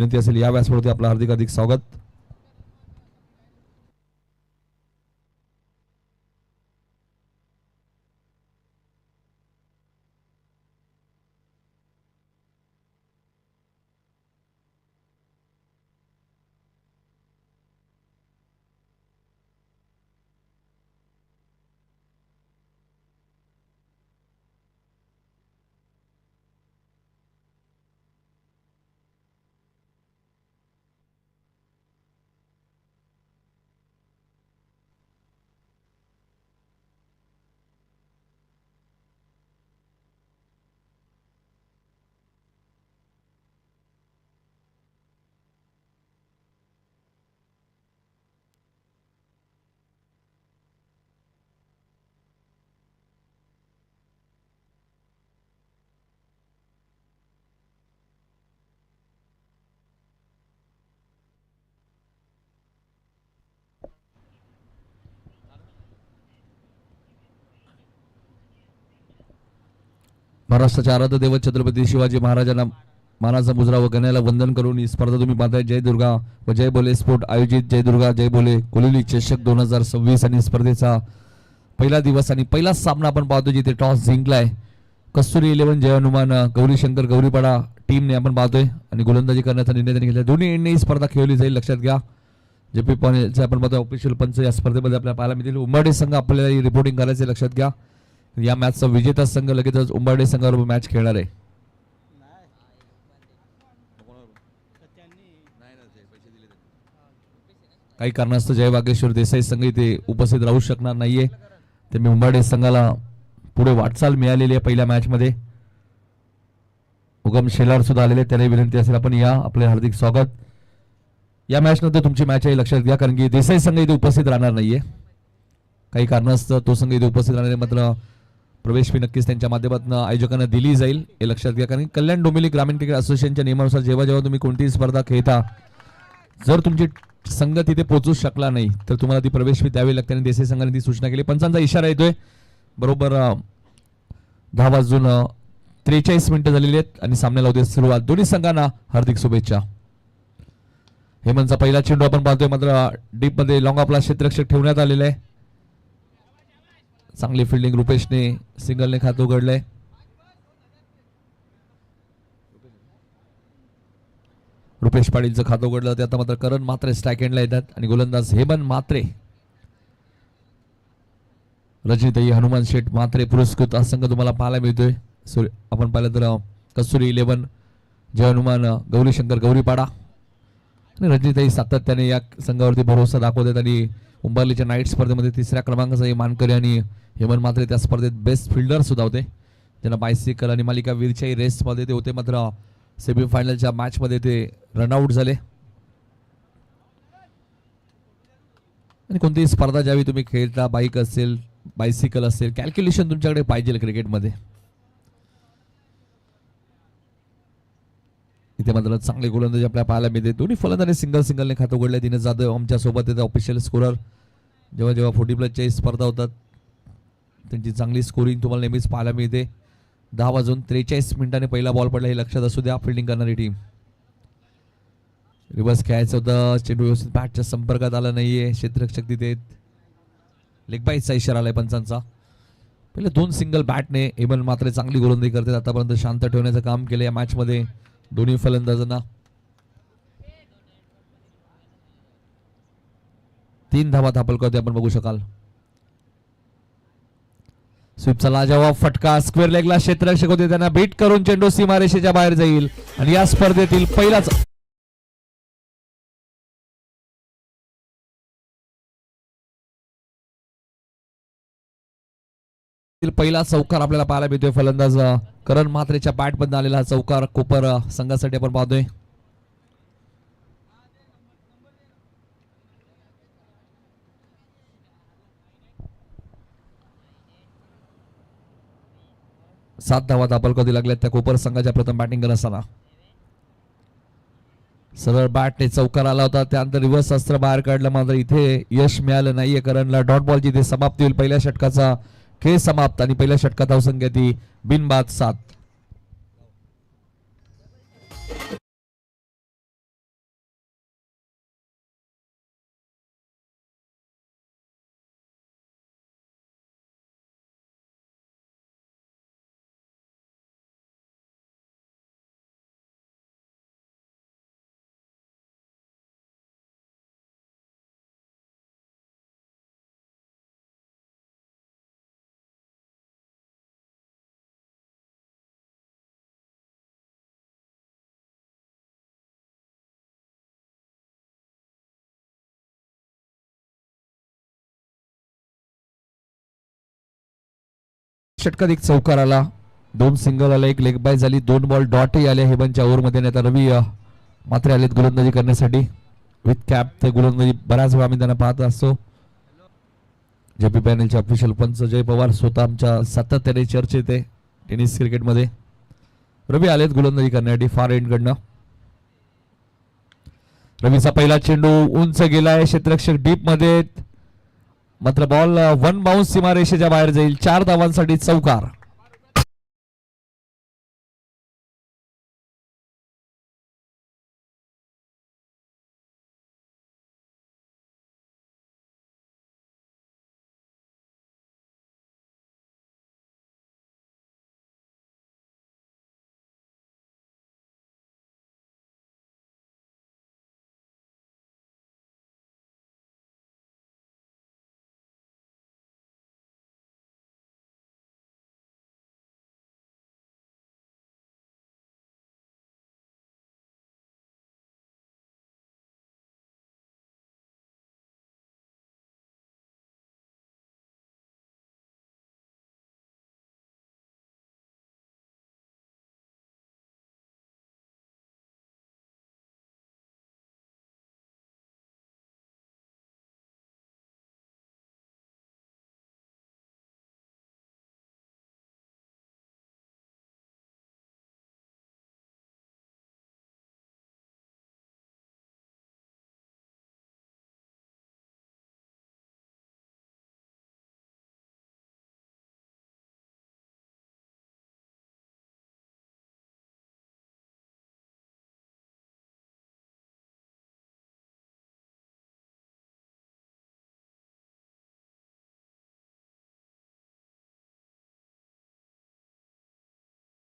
विनंती असेल या व्यासपीठावरती आपलं हार्दिक हार्दिक स्वागत. महाराष्ट्राच्या आराध्य दैवत छत्रपती शिवाजी महाराजांना मानाचा मुजरा व गण्याला वंदन करून ही स्पर्धा तुम्ही पाहताय. जय दुर्गा व जय बोले स्पोर्ट आयोजित जय दुर्गा जय बोले कोलिली चषक 2026 आणि स्पर्धेचा पहिला दिवस आणि पहिला सामना आपण पाहतो जिथे टॉस जिंकलाय कस्तुरी 11 जय हनुमान गौरी शंकर गौरीपाडा टीमने आपण पाहतोय आणि गोलंदाजी करण्याचा निर्णय त्यांनी घेतला. दोन्ही एंडने ही स्पर्धा खेळली जाईल लक्षात घ्या. जेपी पॉइंटचे आपण पाहतोय ऑफिशियल पंच या स्पर्धेमध्ये आपल्याला पाहायला मिळतील. उंबरडे संघ आपल्याला रिपोर्टिंग करायचे लक्षात घ्या. या मॅचचा विजेता संघ लगेचच उंबरडे संघाबरोबर मॅच खेळणार आहे. काही कारणास्तव जय वागेश्वर देसाई संघ इथे उपस्थित राहू शकणार नाहीये. ते उंबरडे संघाला पुढे वाटचाल मिळालेली आहे. पहिल्या मॅच मध्ये उगम शेलार सुद्धा आलेले, त्याला विनंती असेल आपण या आपले हार्दिक स्वागत. या मॅच नंतर तुमची मॅच आहे लक्षात घ्या, कारण की देसाई संघ इथे उपस्थित राहणार नाहीये. काही कारणास्तव तो संघ इथे उपस्थित राहणार आहे. मात्र प्रवेश फी नक्कीच त्यांच्या माध्यमातून आयोजकांना दिली जाईल हे लक्षात घ्या. कारण कल्याण डोंबिवली ग्रामीण क्रिकेट असोसिएशनच्या नियमानुसार जेव्हा जेव्हा तुम्ही कोणतीही स्पर्धा खेळता जर तुमची संघ तिथे पोहोचू शकला नाही तर तुम्हाला ती प्रवेश फी द्यावी लागते आणि देसाई संघाने ती सूचना केली. पंचांचा इशारा येतोय. बरोबर 10:43 झालेली आहेत आणि सामन्याला होते सुरुवात. दोन्ही संघांना हार्दिक शुभेच्छा. हेमंतचा पहिला चेंडू आपण पाहतोय. मात्र डीप मध्ये लॉंग आपला क्षेत्ररक्षक ठेवण्यात आलेला आहे. चांगली फिल्डिंग रुपेशने सिंगलने खातं उघडलंय. रुपेश पाटीलचं खातं उघडलं ते आता मात्र करण मात्रे स्ट्राईक एंडला येतात आणि गोलंदाज हेमंत मात्रे रजनीताई हनुमान शेठ मात्रे पुरस्कृत हा संघ तुम्हाला पाहायला मिळतोय. आपण पाहिलं तर कस्तुरी 11 जय हनुमान गौरी शंकर गौरीपाडा आणि रजनीताई सातत्याने या संघावरती भरोसा दाखवतात आणि उंबरलीच्या नाईट स्पर्धेमध्ये 3ऱ्या क्रमांकाचा मानकरी आणि हेमंत मात्रे त्या स्पर्धेत बेस्ट फिल्डर सुद्धा होते, ज्यांना बायसिकल आणि मालिका वीरच्याही रेसमध्ये ते होते. मात्र सेमीफायनलच्या मॅचमध्ये ते रनआउट झाले. आणि कोणतीही स्पर्धा ज्यावेळी तुम्ही खेळता बाईक असेल बायसिकल असेल कॅल्क्युलेशन तुमच्याकडे पाहिजे क्रिकेटमध्ये. इथे मात्र चांगले गोलंदाजी आपल्याला पाहायला मिळते. दोन्ही फलंदाजी सिंगलने खातं उघडले. दिनेश जाधव आमच्या सोबत येतात ऑफिशियल स्कोरर. जेव्हा जेव्हा 40+ स्पर्धा होतात त्यांची चांगली स्कोरिंग तुम्हाला नेहमीच पाहायला मिळते. 10:43 पहिला बॉल पडला हे लक्षात असू द्या. फिल्डिंग करणारी टीम रिव्हर्स खेळायचं होतं. चेंडू व्यवस्थित बॅटच्या संपर्कात आला नाहीये. क्षेत्ररक्षक तिथे लेग बाईटचा इशारा आलाय पंचांचा. पहिले 2 सिंगल बॅटने हेमंत मात्र चांगली गोलंदाजी करतात. आतापर्यंत शांत ठेवण्याचं काम केलं या मॅच मध्ये दोन्ही फलंदाजांना. 3 धावा थापलकर आपण बघू शकाल. स्वीपचा लाजवाब फटका स्क्वेअर लेगला क्षेत्ररक्षक होते, त्यांना बीट करून चेंडू सीमारेषेच्या बाहेर जाईल आणि या स्पर्धेतील पहिला चौकार आपल्याला पाहायला मिळतोय. फलंदाज करण मात्रेच्या बॅट बंद आलेला चौकार कोपर संघासाठी आपण पाहतोय. सात धावा दापलकधी लागल्यात त्या कोपर संघाच्या प्रथम बॅटिंग करत असताना. सरळ बॅटने चौकार आला होता, त्यानंतर रिव्हर्स अस्त्र बाहेर काढलं. मात्र इथे यश मिळालं नाहीये करणला. डॉट बॉलची इथे समाप्ती होईल. पहिल्या षटकाचा खेळ समाप्त आणि पहिल्या षटकात धावसंख्या ती बिनबाद 7. षटकात एक चौकार आला, 2 सिंगल आले, 1 लेग बाय झाली, 2 बॉल डॉटही आले हेबनच्या ओव्हरमध्ये. आता रवी मात्र आलेत गोलंदाजी करण्यासाठी विथ कॅप. ते गोलंदाजी बऱ्याच वेळा आम्ही त्यांना पाहत असतो. जेपी पॅनलचे ऑफिशियल पंच जय पवार स्वतः आमच्या सातत्याने चर्चेत आहे टेनिस क्रिकेटमध्ये. रवी आलेत गोलंदाजी करण्यासाठी फार एंड कडनं. रवीचा पहिला चेंडू उंच गेलाय, क्षेत्ररक्षक डीप मध्ये, मात्र बॉल 1 बाउन्स सीमारेषेच्या बाहेर जाईल. 4 धावांसाठी चौकार.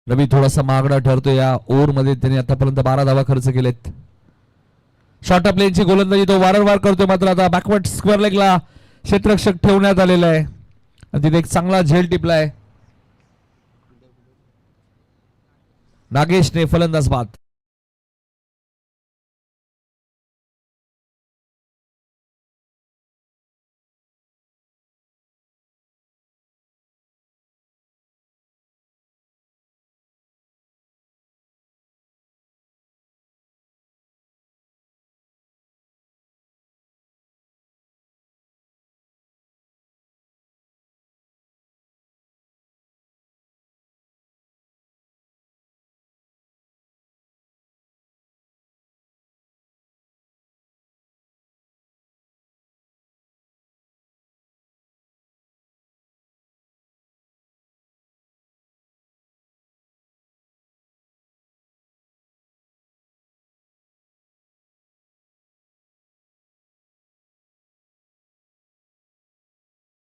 रवी थोडासा महागडा ठरतो या ओव्हर मध्ये. त्यांनी आतापर्यंत 12 धावा खर्च केलेत. शॉर्ट ऑफ लेनची गोलंदाजी तो वारंवार करतोय, मात्र आता बॅकवर्ड स्क्वेअर लेगला क्षेत्ररक्षक ठेवण्यात आलेला आहे आणि तिथे एक चांगला झेल टिपलाय. नागेशने फलंदाज बाद.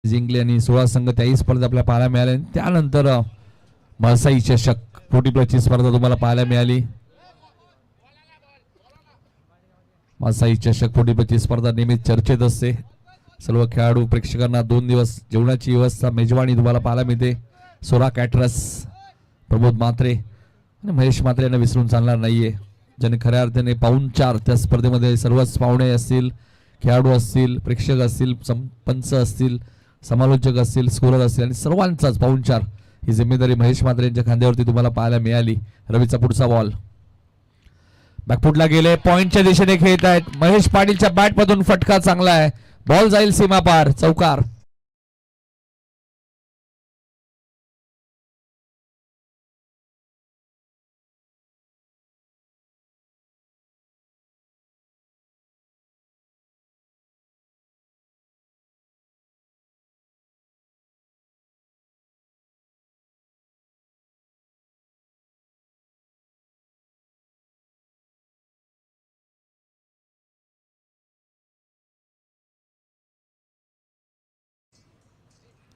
जिंकले आणि 16 संघ त्याही स्पर्धा आपल्याला पाहायला मिळाल्या. त्यानंतर मळसाई चषक 40+ स्पर्धा तुम्हाला पाहायला मिळाली. मळसाई चषक 40+ स्पर्धा नेहमीच चर्चेत असते. सर्व खेळाडू प्रेक्षकांना 2 दिवस जेवणाची व्यवस्था मेजवानी तुम्हाला पाहायला मिळते. सोरा कॅटरस, प्रमोद म्हात्रे आणि महेश म्हात्रे यांना विसरून चालणार नाहीये, ज्याने खऱ्या अर्थाने पाहुणचार त्या स्पर्धेमध्ये सर्वच पाहुणे असतील, खेळाडू असतील, प्रेक्षक असतील, पंच असतील, समालोचक असतील, स्कोरर असतील आणि सर्वांचाच पाहुणचार ही जिम्मेदारी महेश म्हात्रे यांच्या खांद्यावरती तुम्हाला पाहायला मिळाली. रवीचा पुढचा बॉल बॅकफुटला गेले, पॉइंटच्या दिशेने खेळत आहेत. महेश पाटीलच्या बॅट मधून फटका चांगला आहे, बॉल जाईल सीमा पार, चौकार.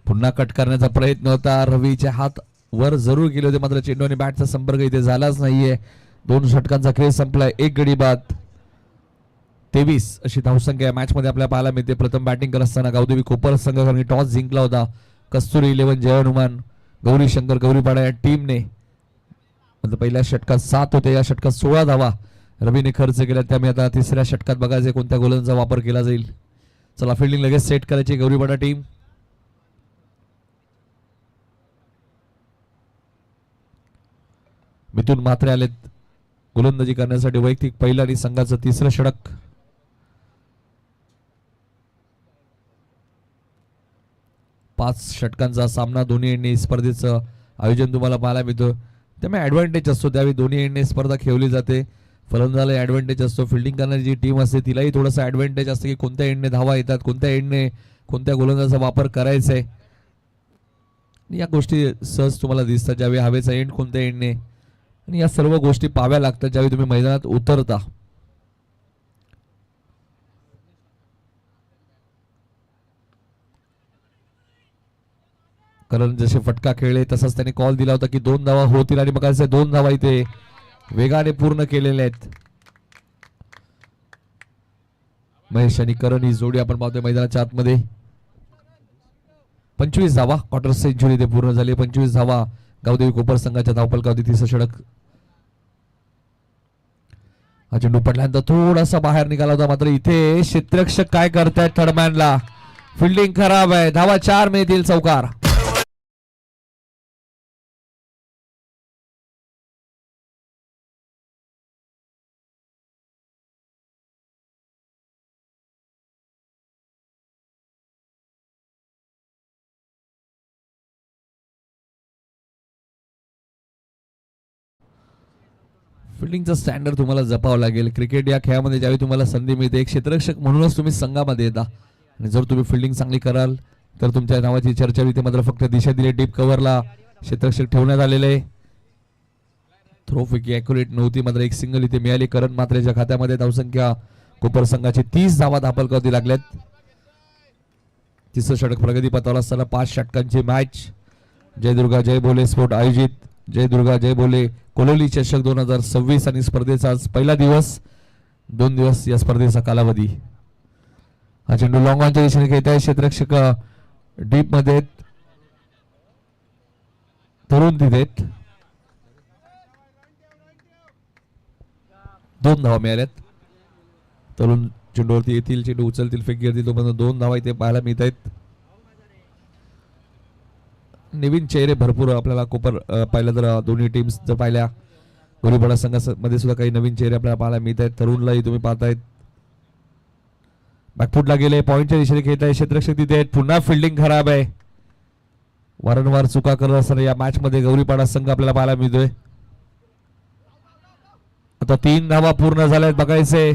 पुन्हा कट करण्याचा प्रयत्न होता, रवीचे हात वर जरूर गेले होते, मात्र चेंडू आणि बॅटचा संपर्क इथे झालाच नाहीये. 2 षटकांचा खेळ संपलाय, 1 गडी बाद. 23 अशी धावसंख्या मॅच मध्ये आपल्याला पाहायला मिळते. प्रथम बॅटिंग करत असताना गावदेवी कोपर संघाने टॉस जिंकला होता. कस्तुरी 11 जय हनुमान, गौरी शंकर गौरीपाडा या टीमने पहिल्या षटकात 7 होते, या षटकात 16 धावा रवीने खर्च केल्या. त्यामुळे आता तिसऱ्या षटकात बघायचे कोणत्या गोलंदाजाचा वापर केला जाईल. चला फिल्डिंग लगेच सेट करायची गौरीपाडा टीम. मिथुन म्हात्रे आलेत गोलंदाजी करण्यासाठी. वैयक्तिक पहिलं आणि संघाचं तिसरं षटक. पाच षटकांचा सामना. दोन्ही एंडने स्पर्धेचं आयोजन तुम्हाला पाहायला मिळतं. त्यामुळे ऍडव्हान्टेज असतो. त्यावेळी दोन्ही एंडने स्पर्धा खेळली जाते. फलंदाजाला ऍडव्हान्टेज असतो. फिल्डिंग करणारी जी टीम असते तिलाही थोडासा ऍडव्हान्टेज असतं की कोणत्या एंडने धावा येतात, कोणत्या एंडने कोणत्या गोलंदाजाचा वापर करायचा आहे. या गोष्टी सहज तुम्हाला दिसतात ज्यावेळी हवेचा एंड कोणत्या एंडने, आणि या सर्व गोष्टी पाहाव्या लागतात ज्यावेळी तुम्ही मैदानात उतरता. कारण जसे फटका खेळले तसाच त्यांनी कॉल दिला होता की 2 धावा होतील आणि मग 2 धावा इथे वेगाने पूर्ण केलेल्या आहेत. महेश आणि करण ही जोडी आपण पाहतोय मैदानाच्या आतमध्ये. 25 धावा क्वार्टर सेंचुरी ते पूर्ण झाली. 25 धावा गावदेवी कोपर संघाच्या धावफलकावरती. तिसरं षटक. हा चेंडू पडल्यानंतर थोडासा बाहेर निघाला होता, मात्र इथे क्षेत्ररक्षक काय करतायत थर्डमॅनला. फिल्डिंग खराब आहे. धावा 4 मिळतील. चौकार. फिल्डिंगचा स्टँडर्ड तुम्हाला जपावं लागेल. क्रिकेट या खेळामध्ये ज्यावेळी तुम्हाला संधी मिळते एक क्षेत्ररक्षक म्हणूनच तुम्ही संघामध्ये येता, आणि जर तुम्ही फिल्डिंग चांगली कराल तर तुमच्या नावाची चर्चा होते. मात्र फक्त दिशा दिली. डीप कव्हरला क्षेत्ररक्षक ठेवण्यात आलेले आहे. थ्रो फेकी ॲक्युरेट नव्हती, मात्र एक सिंगल इथे मिळाली. करण मात्रेच्या खात्यामध्ये धावसंख्या कोपर संघाची 30 धावा धापलकावरती लागल्यात. तिसरं षटक प्रगती पथावर असताना 5 षटकांची मॅच. जय दुर्गा जय भोले स्पोर्ट आयोजित जय दुर्गा जय भोले कोलोली चषक 2026 आणि स्पर्धेचा आज पहिला दिवस. 2 दिवस या स्पर्धेचा कालावधी. हा चेंडू लॉंग ऑनच्या दिशेने खेळत आहे. क्षेत्ररक्षक डीप मध्ये तरुण तिथेत. 2 धावा मिळाल्यात. तरुण चेंडूवरती येतील, चेंडू उचलतील, फेकी करतील, तोपर्यंत 2 धावा इथे पाहायला मिळत आहेत. नवीन चेहरे भरपूर आपल्याला कोपर पाहिलं तर दोन्ही टीम्स जर पाहिल्या गोलीपाडा संघामध्ये सुद्धा काही नवीन चेहरे आपल्याला पाहायला मिळत आहेत. तरुणलाही तुम्ही पाहतायत. बॅकफुटला गेले. पॉईंटच्या दिशेने खेळत आहे. क्षेत्ररक्षक तिथे आहेत. पुन्हा फिल्डिंग खराब आहे. वारंवार चुका करत असताना या मॅच मध्ये गौरीपाडा संघ आपल्याला पाहायला मिळतोय. आता 3 धावा पूर्ण झाल्यात. बघायचे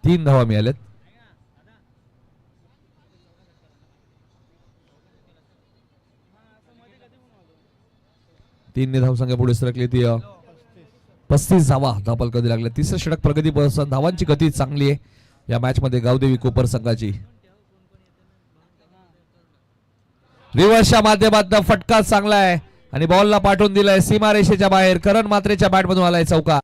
3 धावा मिळाल्यात. 3 ने धावसंख्या पुढे सरकली. ती 35 धावा धापलकावरती लागल्या. तिसरं षटक प्रगती धावांची गती चांगली आहे या मॅच मध्ये गावदेवी कोपर संघाची. रिव्हर्सच्या माध्यमातून फटका चांगला आहे आणि बॉलला पाठवून दिलाय सीमारेषेच्या बाहेर. करण मात्रेच्या बॅटमधून आलाय चौकार.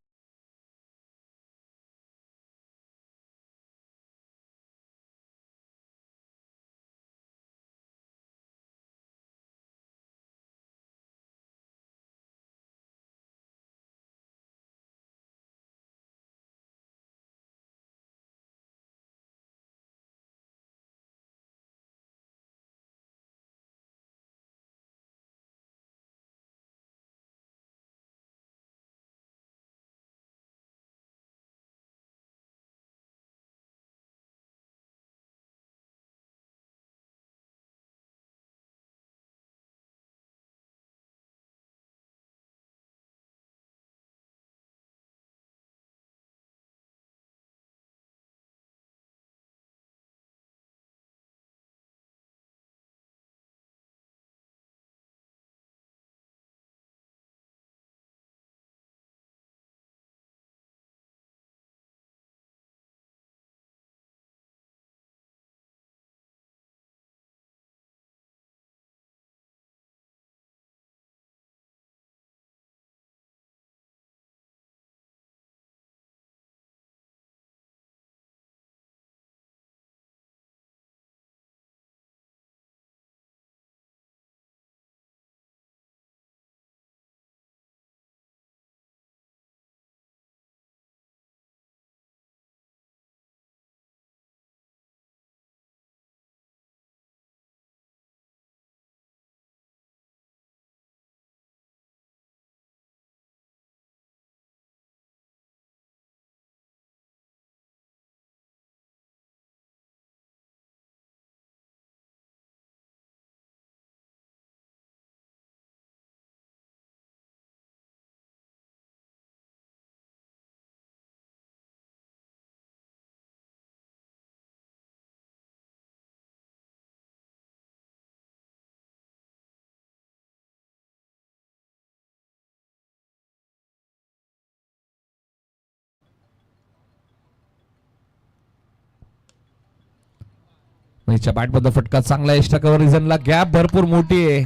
महेशच्या बॅटमधला फटका चांगला एक्स्ट्रा कव्हर रिझनला गॅप भरपूर मोठी आहे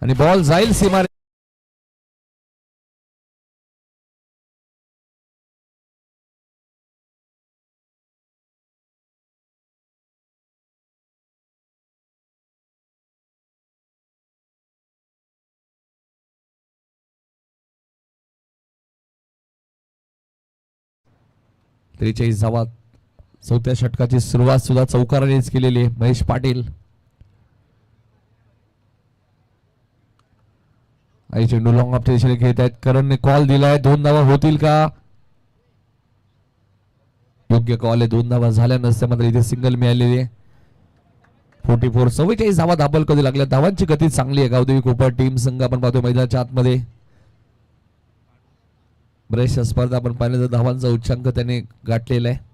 आणि बॉल जाईल सीमा. त्रेचाळीस धावा. चौथ्या षटकाची सुरुवात सुद्धा चौकारानेच केलेली आहे महेश पाटील. आई चेंडू लॉंग ऑफ दिशेने खेळत आहेत. करणने कॉल दिलाय. 2 धावा होतील का? योग्य कॉल आहे. 2 धावा झाल्या नसत्या मात्र इथे सिंगल मिळालेली आहे. 44 44 धावा धाबल कधी लागल्या. धावांची गती चांगली आहे गावदेवी कोपर टीम संघ आपण पाहतो मैदानाच्या आतमध्ये. बऱ्याचशा स्पर्धा आपण पाहिल्या तर धावांचा उच्चांक त्याने गाठलेला आहे.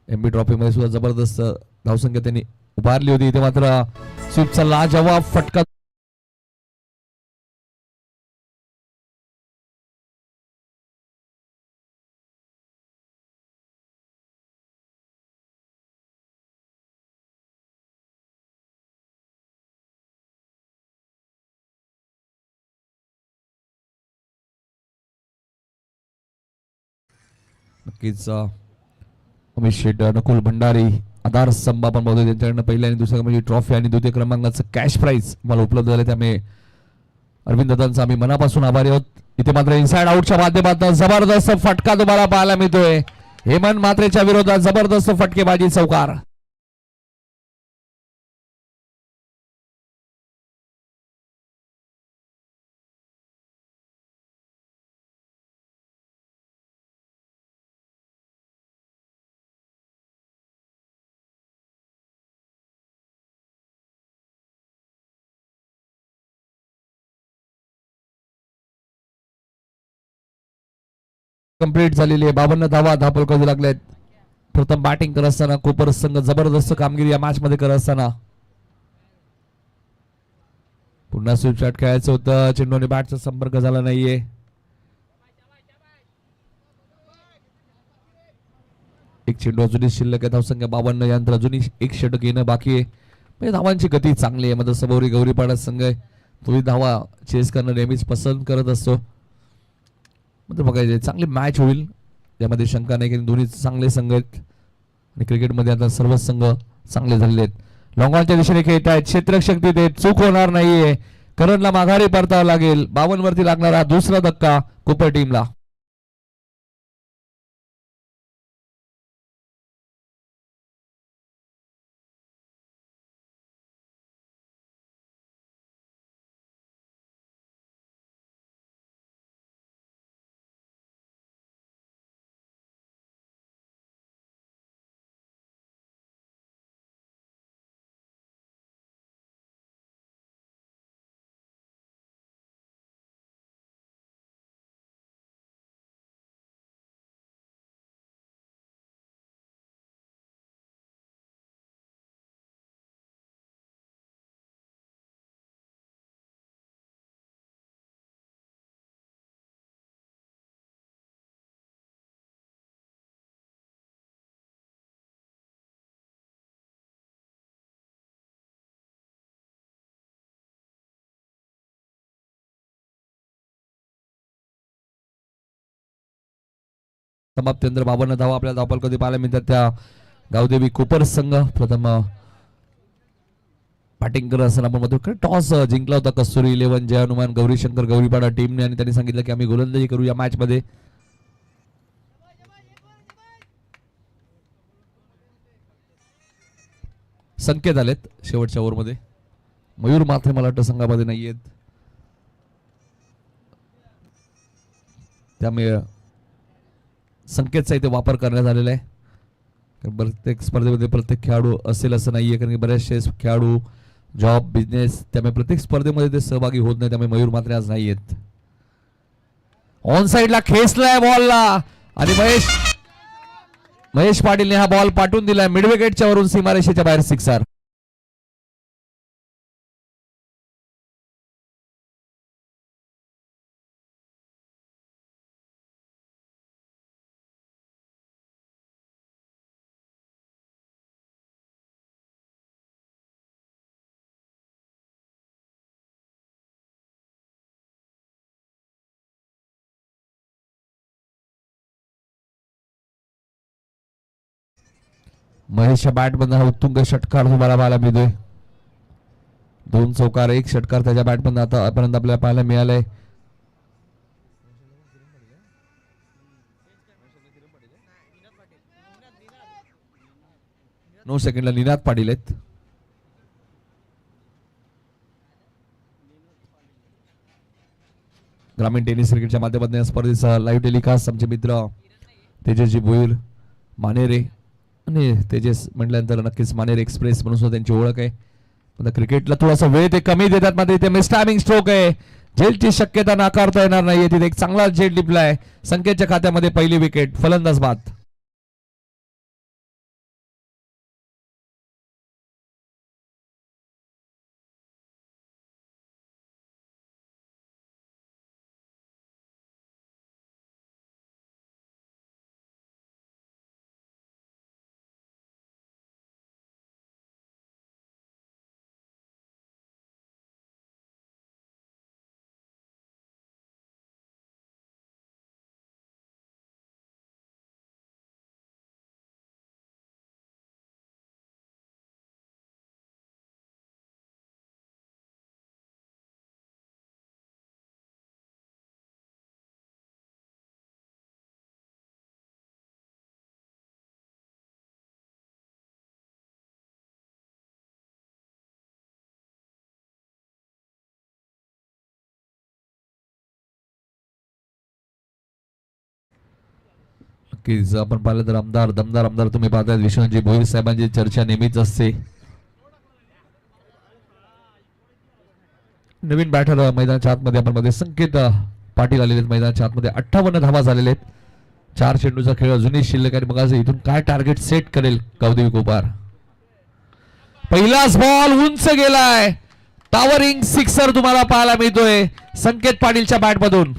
एमबी ट्रॉफी मध्ये सुद्धा जबरदस्त धावसंख्या त्यांनी उभारली होती. इथे मात्र स्वीपचा लाजवाब फटका. नक्कीच उमेश शेट, नकुल भंडारी, आधार स्तंभ आपण बघतो त्यांच्याकडनं पहिल्या आणि दुसऱ्या क्रमांकाची ट्रॉफी आणि द्वितीय क्रमांकाचं कॅश प्राइज मला उपलब्ध झालं. त्यामुळे अरविंद दादांचा आम्ही मनापासून आभारी आहोत. इथे मात्र इनसाइड आउटच्या माध्यमातून जबरदस्त फटका तुम्हाला पाहायला मिळतोय. हेमंत मात्रेच्या विरोधात जबरदस्त फटकेबाजी चौकार. कंप्लीट झालेली आहे. 52 धावा धापल करू लागल्यात. प्रथम बॅटिंग करत असताना कोपर संघ जबरदस्त कामगिरी या मॅच मध्ये करत असताना पुन्हा स्वीप शॉट खेळायचं होतं. चेंडूने बॅटचा संपर्क झाला नाहीये. एक चेंडू अजूनही शिल्लक आहे. धावसंख्या 52. यानंतर अजूनही एक षटक येणं बाकी आहे. म्हणजे धावांची गती चांगली आहे. मध्ये सबोरी गौरीपाडा संघ आहे तोही धावा चेस करणं नेहमीच पसंत करत असतो. म्हणजे बघायचे चांगली मॅच होईल यामध्ये शंका नाही की दोन्ही चांगले संघ आहेत आणि क्रिकेटमध्ये आता सर्वच संघ चांगले झालेले आहेत. लॉंगॉनच्या दिशेने खेळत आहेत. क्षेत्ररक्षक तिथे चूक होणार नाहीये. करणला माघारी परतावं लागेल. 52 वरती लागणारा दुसरा धक्का कोपर टीमला. समाप्त 52 धावा आपल्याला धावपल कधी पाहायला मिळतात त्या गावदेवी कोपर संघ. प्रथम बॅटिंग करत असताना आपण म्हणतो टॉस जिंकला होता कस्तुरी 11 जय हनुमान गौरीशंकर गौरीपाडा टीमने आणि त्यांनी सांगितलं की आम्ही गोलंदाजी करू या मॅच मध्ये. संकेत आलेत शेवटच्या ओव्हरमध्ये. मयूर मात्रे मला वाटतं संघामध्ये नाहीयेत त्यामुळे संकेतचा इथे वापर करण्यात आलेला आहे. प्रत्येक स्पर्धेमध्ये प्रत्येक खेळाडू असेल असं नाहीये कारण की बरेचसे खेळाडू जॉब बिझनेस त्यामुळे प्रत्येक स्पर्धेमध्ये ते सहभागी होत नाही. त्यामुळे मयूर मात्रे आज नाहीयेत. ऑन साइडला खेचलाय बॉलला आणि महेश पाटीलने हा बॉल पाठवून दिलाय मिड विकेटच्या वरून सीमारेषेच्या बाहेर सिक्सर. महेशच्या बॅट मधून हा उत्तुंग षटकार तुम्हाला पाहायला मिळतोय. 2 चौकार 1 षटकार त्याच्या बॅट मधून आतापर्यंत आपल्याला पाहायला मिळालंय. 9 सेकंडला निनाद पाटील आहेत. ग्रामीण टेनिस क्रिकेटच्या माध्यमातून या स्पर्धेचा लाईव्ह टेलिकास्ट आमचे मित्र तेजसजी भोईर मानेरे आणि तेजस म्हटल्यानंतर नक्कीच मानेरे एक्सप्रेस म्हणून सुद्धा त्यांची ओळख आहे. पण क्रिकेटला थोडासा वेळ ते कमी देतात, मात्र इथे मिस टायमिंग स्ट्रोक आहे. झेलची शक्यता नाकारता येणार नाही. तिथे एक चांगला झेल टिपलाय. संकेतच्या खात्यामध्ये पहिली विकेट. फलंदाज बाद. नक्कीच आपण पाहिलं तर दमदार आमदार तुम्ही पाहताय विश्वनाथजी भोईर साहेबांची चर्चा नेहमीच असते. नवीन बॅटर मैदानाच्या आतमध्ये आपण मध्ये संकेत पाटील आलेले आहेत. मैदानाच्या आतमध्ये 58 धावा झालेले आहेत. 4 चेंडूचा खेळ अजूनही शिल्लक आहे. मग आज इथून काय टार्गेट सेट करेल गावदेवी कोपार. पहिलाच बॉल उंच गेलाय. टावरिंग सिक्सर तुम्हाला पाहायला मिळतोय संकेत पाटीलच्या बॅट मधून.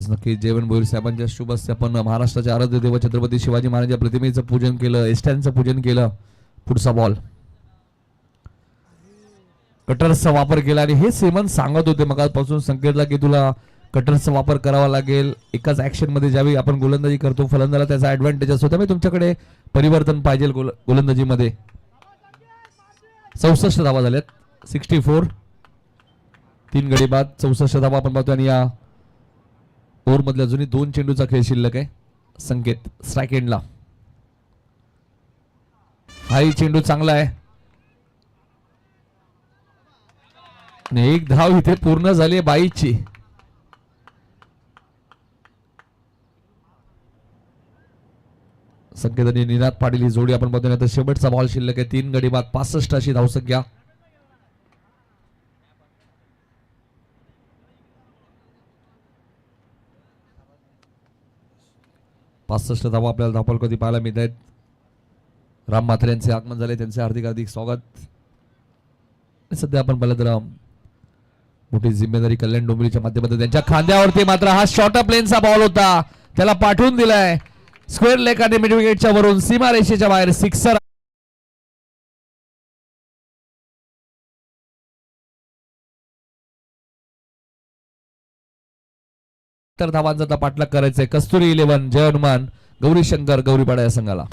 नक्की जेवण भोईर साहेबांच्या शुभ हस्ते आपण महाराष्ट्राचे आराध्य देव छत्रपती शिवाजी महाराजांच्या प्रतिमेचं पूजन केलं. एस्टॅनचं पूजन केलं. पुढचा बॉल कटर्सचा वापर केला आणि हे सेमन सांगत होते मगापासून संकेतला की तुला कटर्सचा वापर करावा लागेल. एकाच ऍक्शन मध्ये ज्यावेळी आपण गोलंदाजी करतो फलंदाला त्याचा ऍडव्हान्टेज असतो. त्यामुळे तुमच्याकडे परिवर्तन पाहिजे गोलंदाजीमध्ये. 64 धावा झाल्यात. 64 3 गडी बाद 64 धावा आपण पाहतो. आणि या ओव्हर मधल्या अजूनही 2 चेंडूचा खेळ शिल्लक आहे. संकेत स्ट्राइक एंडला. हाही चेंडू चांगला आहे आणि 1 धाव इथे पूर्ण झाली आहे 22ची. संकेत आणि निनाद पाटील ही जोडी आपण बघतोय. आता शेवटचा बॉल शिल्लक आहे. 3 गडी बाद 65 अशी धावसंख्या. पासष्ट धावा आपल्याला धावपल कधी पाहायला मिळत आहेत. राम म्हात्रे यांचे आगमन झाले. त्यांचे हार्दिक स्वागत. सध्या आपण पाहिलं तर मोठी जिम्मेदारी कल्याण डोंबिवलीच्या माध्यमातून त्यांच्या खांद्यावरती. मात्र हा शॉर्ट प्लेनचा बॉल होता. त्याला पाठवून दिलाय स्क्वेअर लेग आणि मिड विकेटच्या वरून सीमा रेषेच्या बाहेर. सिक्सर. तर धावांचा पाठलाग करायचंय. कस्तुरी 11 जय हनुमान गौरी शंकर गौरीपाडा या संघाला.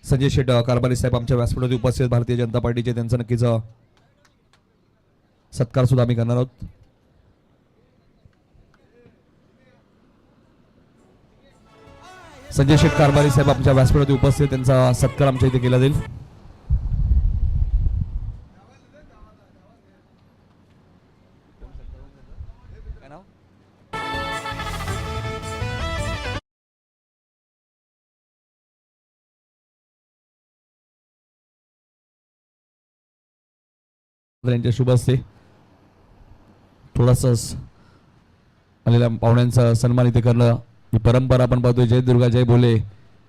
संजय शेट कारभारी साहेब आमच्या व्यासपीठावर उपस्थित भारतीय जनता पार्टीचे त्यांचं नक्कीच सत्कार सुद्धा आम्ही करणार आहोत. संजय शेठ कारभारी साहेब आमच्या व्यासपीठावरती उपस्थित, त्यांचा सत्कार आमच्या इथे केला जाईल. यांच्या शुभ हस्ते थोडासा आलेल्या पाहुण्यांचा सन्मान इथे करणं ही परंपरा आपण पाहतोय. जय दुर्गा जय बोले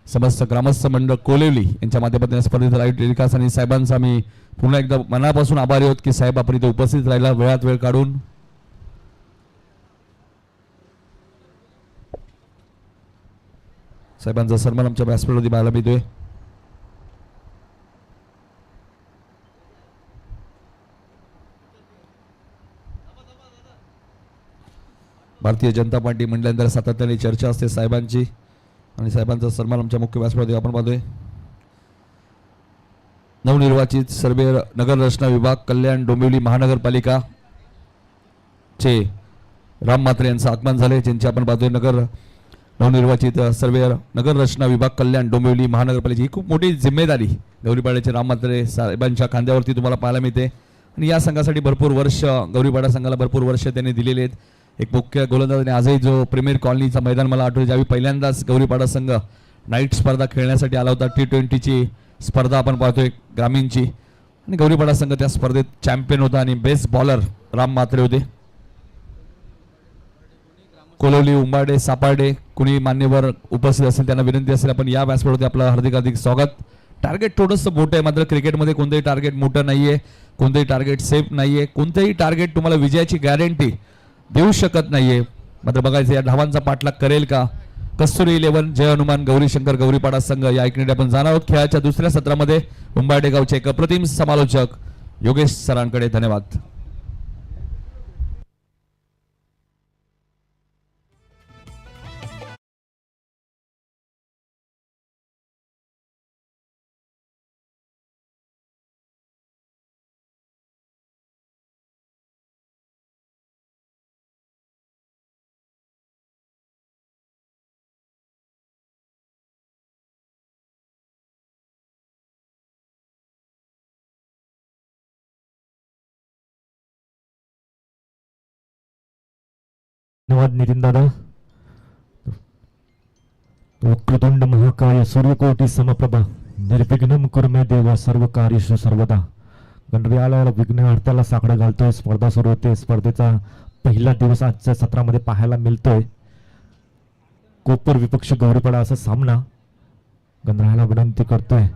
समस्त ग्रामस्थ मंडळ कोलेवली यांच्या माध्यमातून स्पर्धेत राईट विकास आणि साहेबांचा आम्ही पुन्हा एकदा मनापासून आभारी आहोत की साहेब आपण इथे उपस्थित राहिला वेळात वेळ काढून. साहेबांचा सन्मान आमच्या व्यासपीठावरती पाहायला मिळतोय. भारतीय जनता पार्टी मंडळांतर सातत्याने चर्चा असते साहेबांची आणि साहेबांचा सन्मान आमच्या मुख्य व्यासपीठावरती आपण पाहतोय. नवनिर्वाचित सर्वेअर नगर रचना विभाग कल्याण डोंबिवली महानगरपालिका चे राम म्हात्रे यांचं आगमन झाले, ज्यांचे आपण पाहतोय नवनिर्वाचित सर्वेअर नगर रचना विभाग कल्याण डोंबिवली महानगरपालिकेची ही खूप मोठी जिम्मेदारी गौरीपाड्याचे राम म्हात्रे साहेबांच्या खांद्यावरती तुम्हाला पाहायला मिळते. आणि या संघासाठी भरपूर वर्ष गौरीपाडा संघाला भरपूर वर्ष त्यांनी दिलेले आहेत. एक मुख्य गोलंदाज आजही जो प्रीमियर कॉलनीचा मैदान मला आठवते, ज्यावेळी पहिल्यांदाच गौरीपाडा संघ नाईट स्पर्धा खेळण्यासाठी आला होता. T20ची स्पर्धा आपण पाहतोय ग्रामीणची, आणि गौरीपाडा संघ त्या स्पर्धेत चॅम्पियन होता आणि बेस्ट बॉलर राम म्हात्रे होते. कोलवली उंबाडे सापाडे कुणी मान्यवर उपस्थित असेल त्यांना विनंती असेल आपण या व्यासपीठावरती आपलं हार्दिक स्वागत. टार्गेट थोडंसं मोठं आहे, मात्र क्रिकेटमध्ये कोणतंही टार्गेट मोठं नाहीये, कोणतंही टार्गेट सेफ नाहीये, कोणतंही टार्गेट तुम्हाला विजयाची गॅरंटी देऊ शकत नाहीये. मात्र बघायचं या धावांचा पाठलाग करेल का कस्तुरी 11 जय हनुमान गौरीशंकर गौरीपाडा संघ. या ऐकण्यासाठी आपण जाणार आहोत खेळाच्या दुसऱ्या सत्रामध्ये. उंबाडे गावचे एक अप्रतिम समालोचक योगेश सरांकडे धन्यवाद. धन्यवाद नितीन दादा. वक्रतुंड महाकाय सूर्यकोटी समप्रभा निर्विघ्नं कुरु मे देवा सर्व कार्येषु सर्वदा. गणरायाला विघ्नहर्त्याला साकडं घालतोय. स्पर्धा सुरू होते. स्पर्धेचा पहिला दिवस आजच्या सत्रामध्ये पाहायला मिळतोय. कोपर विपक्ष गौरीपाडा असा सामना. गणरायाला विनंती करतोय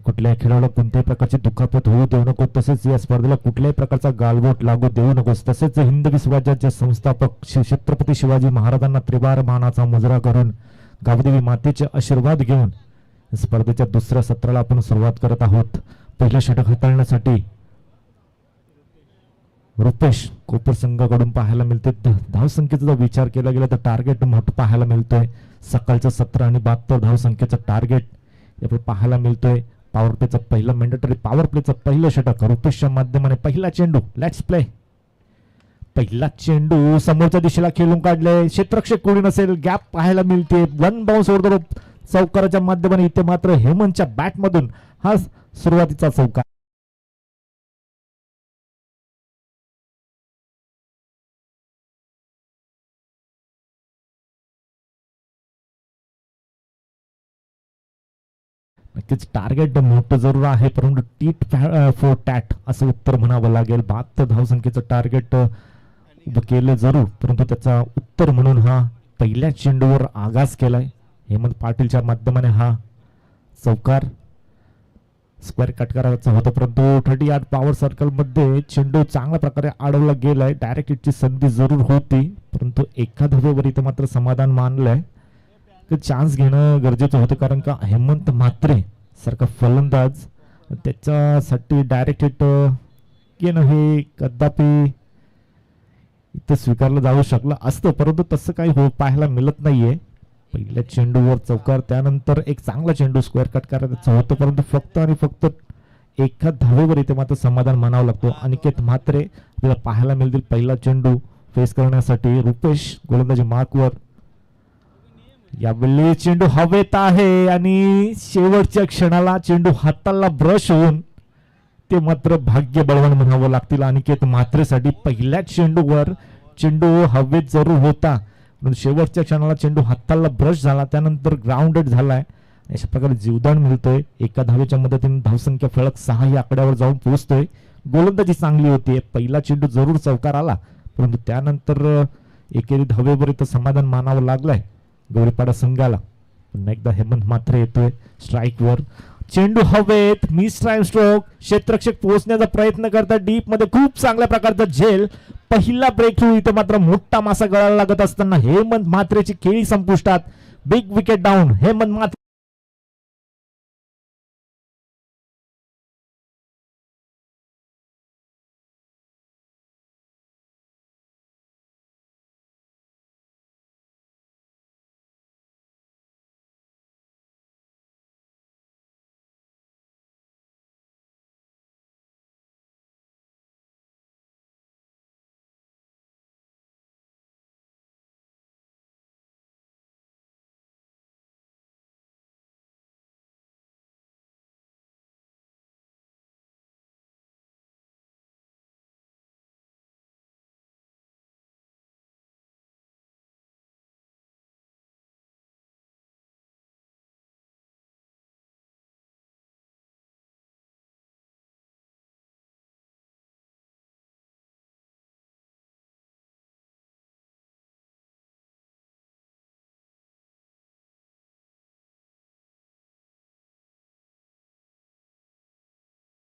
कुठल्याही खेळाडूला कोणत्याही प्रकारची दुखापत होऊ देऊ नको, तसेच या स्पर्धेला कुठल्याही प्रकारचा गालबोट लागू देऊ नकोस. तसेच हिंदवी स्वराज्याचे संस्थापक श्री छत्रपती शिवाजी महाराजांना त्रिवार मानाचा मुजरा करून गावदेवी मातेचे आशीर्वाद घेऊन स्पर्धेच्या दुसऱ्या सत्राला आपण सुरुवात करत आहोत. पहिलं षटक हाताळण्यासाठी रुपेश कोपर संघाकडून पाहायला मिळते. धावसंख्येचा जर विचार केला गेला तर टार्गेट मोठं पाहायला मिळतोय. सकाळचं 17 आणि 72 धावसंख्येचं टार्गेट यापुढे पाहायला मिळतोय. पॉवर प्लेचं पहिलं मॅन्डेटरी पॉवर प्लेचं पहिलं षटक रुपेशच्या माध्यमाने. पहिला चेंडू लेट्स प्ले. पहिला चेंडू समोरच्या दिशेला खेळून काढले. क्षेत्ररक्षक कोणी नसेल, गॅप पाहायला मिळते. One bounce over the rope चौकाराच्या माध्यमाने. इथे मात्र हेमंतच्या बॅट मधून हा सुरुवातीचा चौकार. नक्कीच टार्गेट मोठं जरूर आहे, परंतु टीट फॉर टॅट असं उत्तर म्हणावं लागेल. 72 धावसंख्येचं टार्गेट उभं केलं जरूर, परंतु त्याचा उत्तर म्हणून हा पहिल्या चेंडूवर आगाज केलाय हेमंत पाटीलच्या माध्यमाने. हा चौकार स्क्वेअर कट करायचा होता, परंतु 38 पॉवर सर्कल मध्ये चेंडू चांगल्या प्रकारे अडवला गेलाय. डायरेक्ट हिटची संधी जरूर होती, परंतु एका धावेवर इथं मात्र समाधान मानलंय. चान्स घेणं गरजेचं होतं, कारण का हेमंत म्हात्रे सारखा फलंदाज त्याच्यासाठी डायरेक्ट हिट घेणं हे कदापि इथं स्वीकारलं जाऊ शकलं असतं, परंतु तसं काही पाहायला मिळत नाहीये. पहिल्या चेंडूवर चौकार, त्यानंतर एक चांगला चेंडू स्क्वेअर कट करायचा होतं, परंतु फक्त आणि फक्त एका धावेवर इथे मात्र समाधान मानावं लागतो. अनिकेत म्हात्रे आपल्याला पाहायला मिळतील पहिला चेंडू फेस करण्यासाठी. रुपेश गोलंदाजी मार्कवर. यावेळी चेंडू हवेत आहे आणि शेवटच्या क्षणाला चेंडू हाताला ब्रश होऊन ते मात्र भाग्य बळवान म्हणावं लागतील अनिकेत म्हात्रेसाठी. पहिल्याच चेंडूवर चेंडू हवेत जरूर होता पण शेवटच्या क्षणाला चेंडू हाताला ब्रश झाला, त्यानंतर ग्राउंडेड झालाय. अशा प्रकारे जीवदान मिळतोय. एका धावेच्या मदतीने धावसंख्या फलक 6 या आकड्यावर जाऊन पोहोचतोय. गोलंदाजी चांगली होती. पहिला चेंडू जरूर चौकार आला परंतु त्यानंतर एकेरी धावेवर इथं समाधान मानावं लागलंय गौरीपाडा संघाला. पुन्हा एकदा हेमंत म्हात्रे येतोय स्ट्राईकवर. चेंडू हवेत, मिस टाइम स्ट्रोक. क्षेत्ररक्षक पोहोचण्याचा प्रयत्न करतात डीप मध्ये. खूप चांगल्या प्रकारचा झेल. पहिला ब्रेक थ्रू इथे मात्र मोठा मासा गळायला लागत असताना हेमंत म्हात्रेची खेळी संपुष्टात. Big wicket down Hemant Mhatre.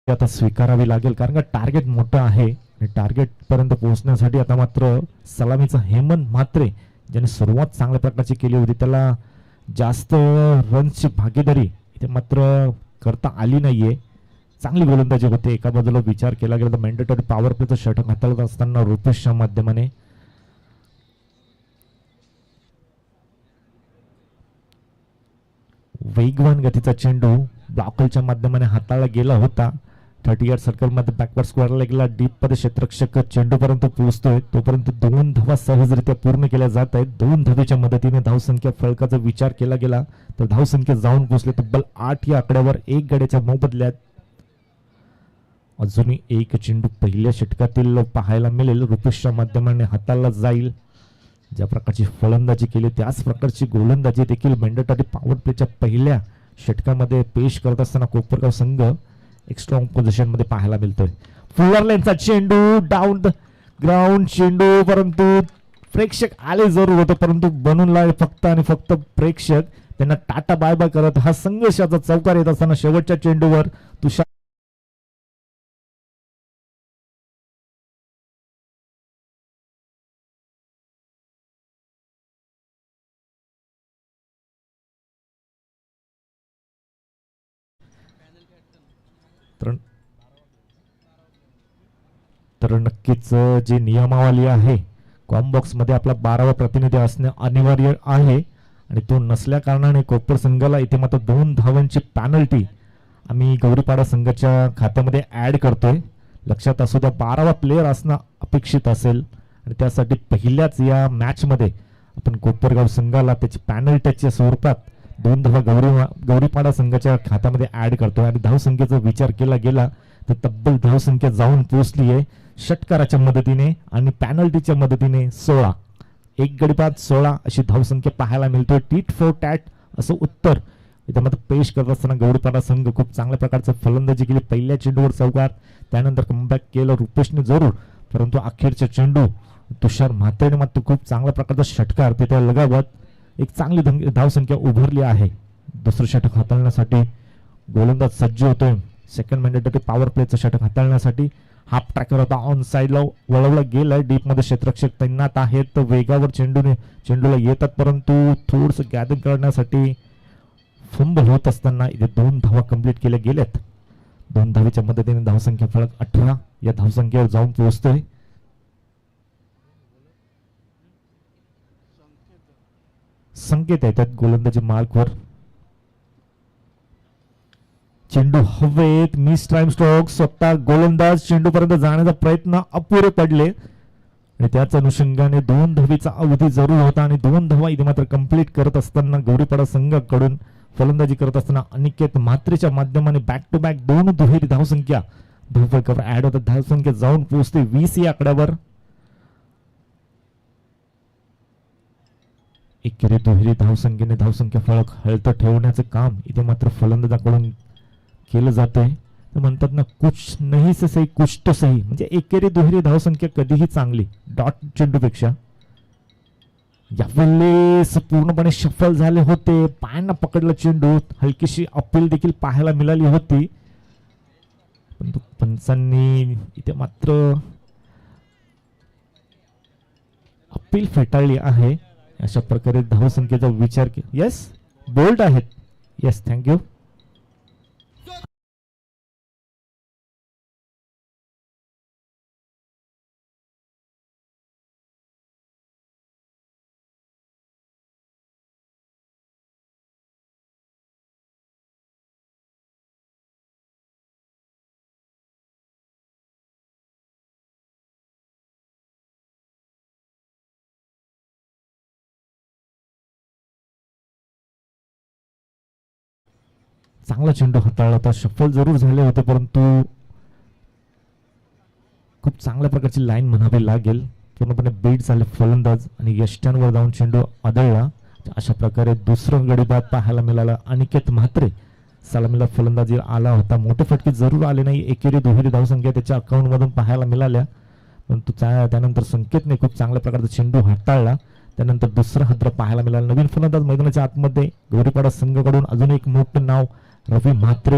आता स्वीकारावी लागेल कारण का टार्गेट मोठं आहे आणि टार्गेट पर्यंत पोहोचण्यासाठी आता मात्र सलामीचा हेमंत म्हात्रे ज्याने सुरुवात चांगल्या प्रकारची केली होती त्याला जास्त रनची भागीदारी इथे मात्र करता आली नाहीये. चांगली गोलंदाजी होते. एका बाजूला विचार केला गेला तर मॅन्डेटरी पॉवर प्लेचं षटक हाताळत असताना रुपेशच्या माध्यमाने वेगवान गतीचा चेंडू ब्लॉकलच्या माध्यमाने हाताळला गेला होता. 38 सर्कल मध्ये बॅकवर्ड स्क्वेअरला गेला. डीप मध्ये क्षेत्ररक्षक चेंडू पर्यंत पोहोचतोय तोपर्यंत 2 धावा सहजरित्या पूर्ण केल्या जात आहेत. 2 धावेच्या मदतीने धावसंख्या फलकाचा विचार केला गेला तर धावसंख्या जाऊन पोहोचले तब्बल 8 या आकड्यावर. 1 गड्याच्या मोबदल्यात अजूनही एक चेंडू पहिल्या षटकातील पाहायला मिळेल. रुपेशच्या माध्यमाने हाताला जाईल. ज्या प्रकारची फलंदाजी केली त्याच प्रकारची गोलंदाजी देखील मॅन्डेटरी पॉवर प्लेच्या पहिल्या षटकामध्ये पेश करत असताना कोपरगाव संघ एक स्ट्रॉंग पोझिशन मध्ये पाहायला मिळतोय. फुलर लेनचा चेंडू डाऊन द ग्राउंड चेंडू परंतु प्रेक्षक आले जरूर होते परंतु बनून लागले फक्त आणि फक्त प्रेक्षक. त्यांना टाटा बाय बाय करत हा संघर्षाचा चौकार येत असताना शेवटच्या चेंडूवर तुषार तर नक्कीच जी नियमावली आहे कॉम्बॉक्स मध्ये आपला 12वा प्रतिनिधी असणे अनिवार्य आहे आणि तो नसल्या कारणाने कोपर संघाला इथे मात्र 2 धावांची पॅनल्टी आम्ही गौरीपाडा संघाच्या खात्यामध्ये ऍड करतोय. लक्षात असू द्या 12वा प्लेअर असणं अपेक्षित असेल आणि त्यासाठी पहिल्याच या मॅच मध्ये आपण कोपरगाव संघाला त्याची पॅनल्टीच्या स्वरूपात 2 धावा गौरीपाडा संघाच्या खात्यामध्ये ऍड करतोय. आणि धावसंख्येचा विचार केला गेला तर तब्बल धावसंख्या जाऊन पोहोचली आहे षटकाराच्या मदतीने आणि पॅनल्टीच्या मदतीने 16. 1 गडी बाद 16 अशी धावसंख्या पाहायला मिळतोय. टीट फॉर टॅट असं उत्तर इथे मात्र पेश करत असताना गौरीपाडा संघ खूप चांगल्या प्रकारचं फलंदाजी केली. पहिल्या चेंडूवर चौकार त्यानंतर कमबॅक केलं रुपेशने जरूर परंतु अखेरच्या चेंडू तुषार म्हात्रेने मात्र खूप चांगल्या प्रकारचा षटकार तिथे लगावत एक चांगली धावसंख्या उभारली आहे. दुसरं षटक हाताळण्यासाठी गोलंदाज सज्ज होतोय. सेकंड मॅन्डेटरी पॉवर प्लेचं षटक हाताळण्यासाठी हाफ ट्रॅकर होता ऑन साइडला वळवला गेलाय. डीप मध्ये क्षेत्ररक्षक तैनात आहेत. वेगावर चेंडूला येतात परंतु थोडस गॅदरिंग करण्यासाठी फंबल होत असताना इथे 2 धावा कंप्लीट केल्या गेल्यात. 2 धावेच्या मदतीने धावसंख्या फलक 18 या धावसंख्येवर जाऊन पोहोचतोय. संकेत येतात गोलंदाजी मार्कवर. चेंडू हवेत, मिस टाइम स्ट्रोक, स्वतः गोलंदाज चेंडू पर्यंत जाण्याचा प्रयत्न अपुरे पडले आणि त्याच अनुषंगाने 2 धावीचा अवधी जरूर होता आणि 2 धावा इथे मात्र कंप्लीट करत असताना गौरीपाडा संघाकडून फलंदाजी करत असताना अनिकेत म्हात्रेच्या माध्यमाने बॅक टू बॅक 2 दुहेरी धावसंख्या धावफलकावर ऍड होतात. धावसंख्या जाऊन पोहोचते 20 या आकड्यावर. एकेरी दुहेरी धावसंख्येने धावसंख्या फलक हलत ठेवण्याचे काम इथे मात्र फलंदाजाकडून केलं जातंय. तर म्हणतात ना, कुछ नाही से सही कुछ तो सही, म्हणजे एकेरी दुहेरी धावसंख्या कधीही चांगली डॉट चेंडूपेक्षा. यावेळेस पूर्णपणे सफल झाले होते, पायांना पकडला चेंडू, हलकीशी अपील देखील पाहायला मिळाली होती, परंतु पंचांनी इथे मात्र अपील फेटाळली आहे. अशा प्रकारे धावसंख्येचा विचार केला. येस, बोल्ड आहेत. Yes, thank you. चांगला चेंडू हाताळला होता, सफल जरूर झाले होते, परंतु खूप चांगल्या प्रकारची लाईन म्हणावी लागेल. पूर्णपणे बीट झाले फलंदाज आणि यष्ट्यांवर जाऊन चेंडू आदळला. अशा प्रकारे दुसरं गडीबाद पाहायला मिळाला. अनिकेत म्हात्रे सलामीला फलंदाजी आला होता. मोठे फटके जरूर आले नाही. एकेरी दुहेरी धावसंख्या त्याच्या अकाउंट मधून पाहायला मिळाल्या, परंतु त्यानंतर संकेतने खूप चांगल्या प्रकारचा चेंडू हाताळला. त्यानंतर दुसरा हद्र पाहायला मिळाला. नवीन फलंदाज मैदानाच्या आतमध्ये गौरीपाडा संघाकडून अजून एक मोठं नाव रवी म्हात्रे,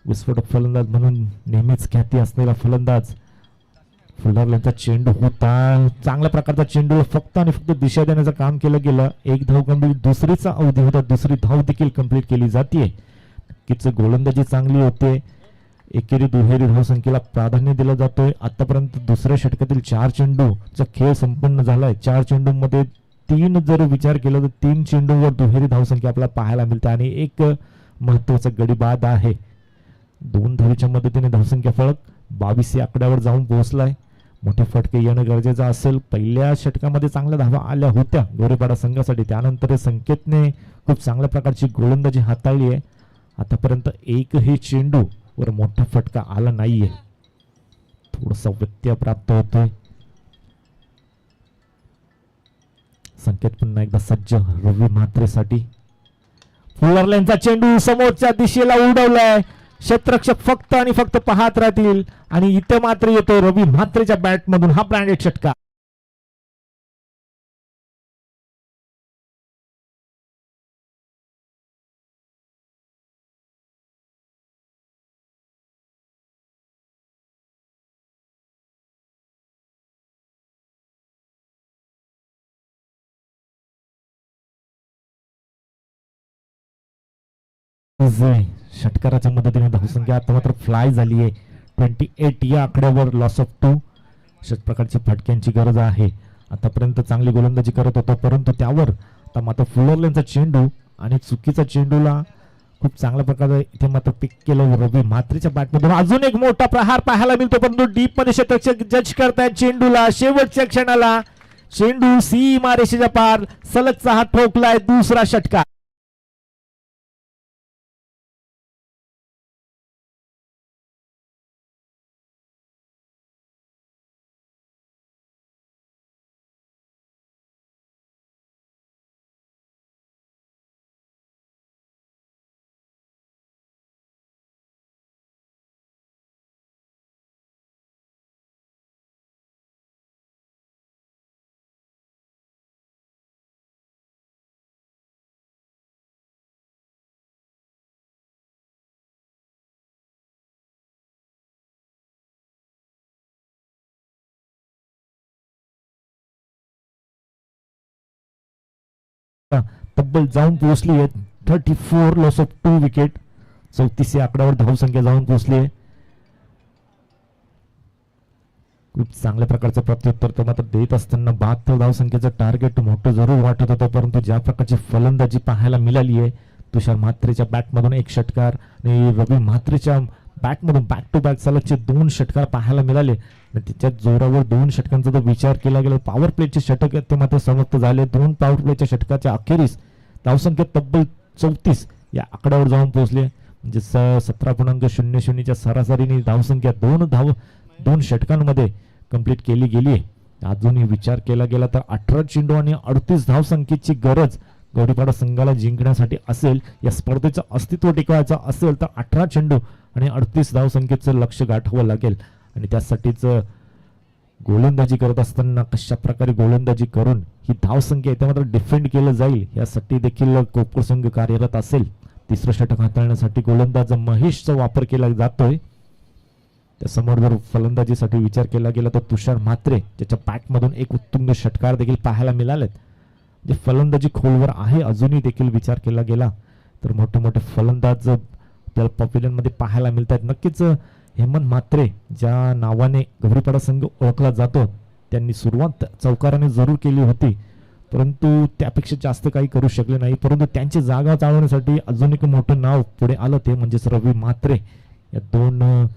विस्फोटक फलंदाज म्हणून नेहमीच ख्याती असलेला फलंदाज. फुलरल्यांचा चेंडू होता, चांगल्या प्रकारचा चेंडू फक्त आणि फक्त दिशा देण्याचं काम केलं गेलं. एक धाव कंप्लीट, दुसरीचा अवधी होता, दुसरी धाव देखील कंप्लीट केली जाते. नक्कीच गोलंदाजी चांगली होते. एकेरी दुहेरी धावसंख्येला प्राधान्य दिलं जातोय. आतापर्यंत दुसऱ्या षटकातील 4 चेंडूचा खेळ संपन्न झालाय. 4 चेंडूंमध्ये 3 जर विचार केला तर 3 चेंडूवर दुहेरी धावसंख्या आपल्याला पाहायला मिळते आणि एक महत्वाचा गडी बाद आहे. 2 धावीच्या मदतीने धावसंख्या फलक 22 या आकड्यावर जाऊन पोहोचलाय. मोठे फटके येणं गरजेचं असेल. पहिल्या षटकामध्ये चांगल्या धावा आल्या होत्या गौरीपाडा संघासाठी, त्यानंतर संकेतने खूप चांगल्या प्रकारची गोलंदाजी हाताळली आहे. आतापर्यंत एकही चेंडू वर मोठा फटका आला नाहीये. थोडासा व्यत्यय प्राप्त होतोय. संकेत पुन्हा एकदा सज्ज रवी म्हात्रेसाठी. फुलरल्यांचा चेंडू समोरच्या दिशेला उडवलाय. क्षेत्ररक्षक फक्त आणि फक्त पाहत राहतील आणि इथे मात्र येतो रवी म्हात्रेच्या बॅट मधून हा ब्रँडेड षटकार. षटकाराच्या मदतीने धावसंख्या आता मात्र फ्लाय झाली आहे. 28 या आकड्यावर लॉस ऑफ 2. अशाच प्रकारच्या फटक्यांची गरज आहे. आतापर्यंत चांगली गोलंदाजी करत होता, परंतु त्यावर आता मात्र फुलरल्यांचा चेंडू आणि चुकीचा चेंडूला खूप चांगल्या प्रकारे इथे मात्र पिक केलं रवी म्हात्रेच्या बॅटमधून. अजून एक मोठा प्रहार पाहायला मिळतो, परंतु डीप मध्ये क्षेत्ररक्षक जज करतायत चेंडूला. शेवटच्या क्षणाला चेंडू सीमारेषेच्या पार सलगचा हा ठोकलाय. दुसरा षटकार. तब्बल जाऊन पोहोचली आहे 34 लॉस ऑफ 2 विकेट. 34 या आकड्यावर धावसंख्या जाऊन पोहोचली आहे. खूप चांगल्या प्रकारचं प्रत्युत्तर तो मात्र देत असताना 72 धावसंख्येचं टार्गेट मोठं जरूर वाटत होतं, परंतु ज्या प्रकारची फलंदाजी पाहायला मिळाली आहे तुषार म्हात्रेच्या बॅटमधून एक षटकार आणि रवी म्हात्रेच्या बॅटमधून बॅक टू बॅक सलगचे 2 षटकार पाहायला मिळाले आणि त्याच्या जोरावर 2 षटकांचा जर विचार केला गेला पॉवर प्लेचे षटक ते मात्र समाप्त झाले. 2 पॉवर प्लेच्या षटकाच्या अखेरीस धावसंख्या तब्बल 34 या आकड्यावर जाऊन पोहोचले. म्हणजे 17.00 च्या सरासरीने धावसंख्या 2 षटकांमध्ये कंप्लीट केली गेली आहे. अजूनही विचार केला गेला तर 18 चेंडू आणि 38 धावसंख्येची गरज गौरीपाडा संघाला जिंकण्यासाठी असेल, या स्पर्धेचं अस्तित्व टिकवायचं असेल तर 18 चेंडू आणि 38 धावसंख्येचं लक्ष गाठावं लागेल. आणि त्यासाठीच गोलंदाजी करत असताना कशा प्रकारे गोलंदाजी करून ही धावसंख्या इथे मात्र डिफेंड केलं जाईल यासाठी देखील कोकूर संघ कार्यरत असेल. तिसरं षटक हाताळण्यासाठी गोलंदाज महेशचा वापर केला जातोय. त्यासमोर जर फलंदाजीसाठी विचार केला गेला तर तुषार म्हात्रे ज्याच्या बॅटमधून एक उत्तुंग षटकार देखील पाहायला मिळालेत. जे फलंदाजी खोलवर आहे अजूनही देखील विचार केला गेला तर मोठे मोठे फलंदाज आपल्याला पॅव्हिलियन मध्ये पाहायला मिळतात. नक्कीच हेमंत म्हात्रे ज्या नावाने गौरीपाडा संघ ओळखला जातो त्यांनी सुरुवात चौकाराने जरूर केली होती परंतु त्यापेक्षा जास्त काही करू शकले नाही. परंतु त्यांची जागा चालवण्यासाठी अजून एक मोठं नाव पुढे आलं ते म्हणजेच रवी म्हात्रे. या 2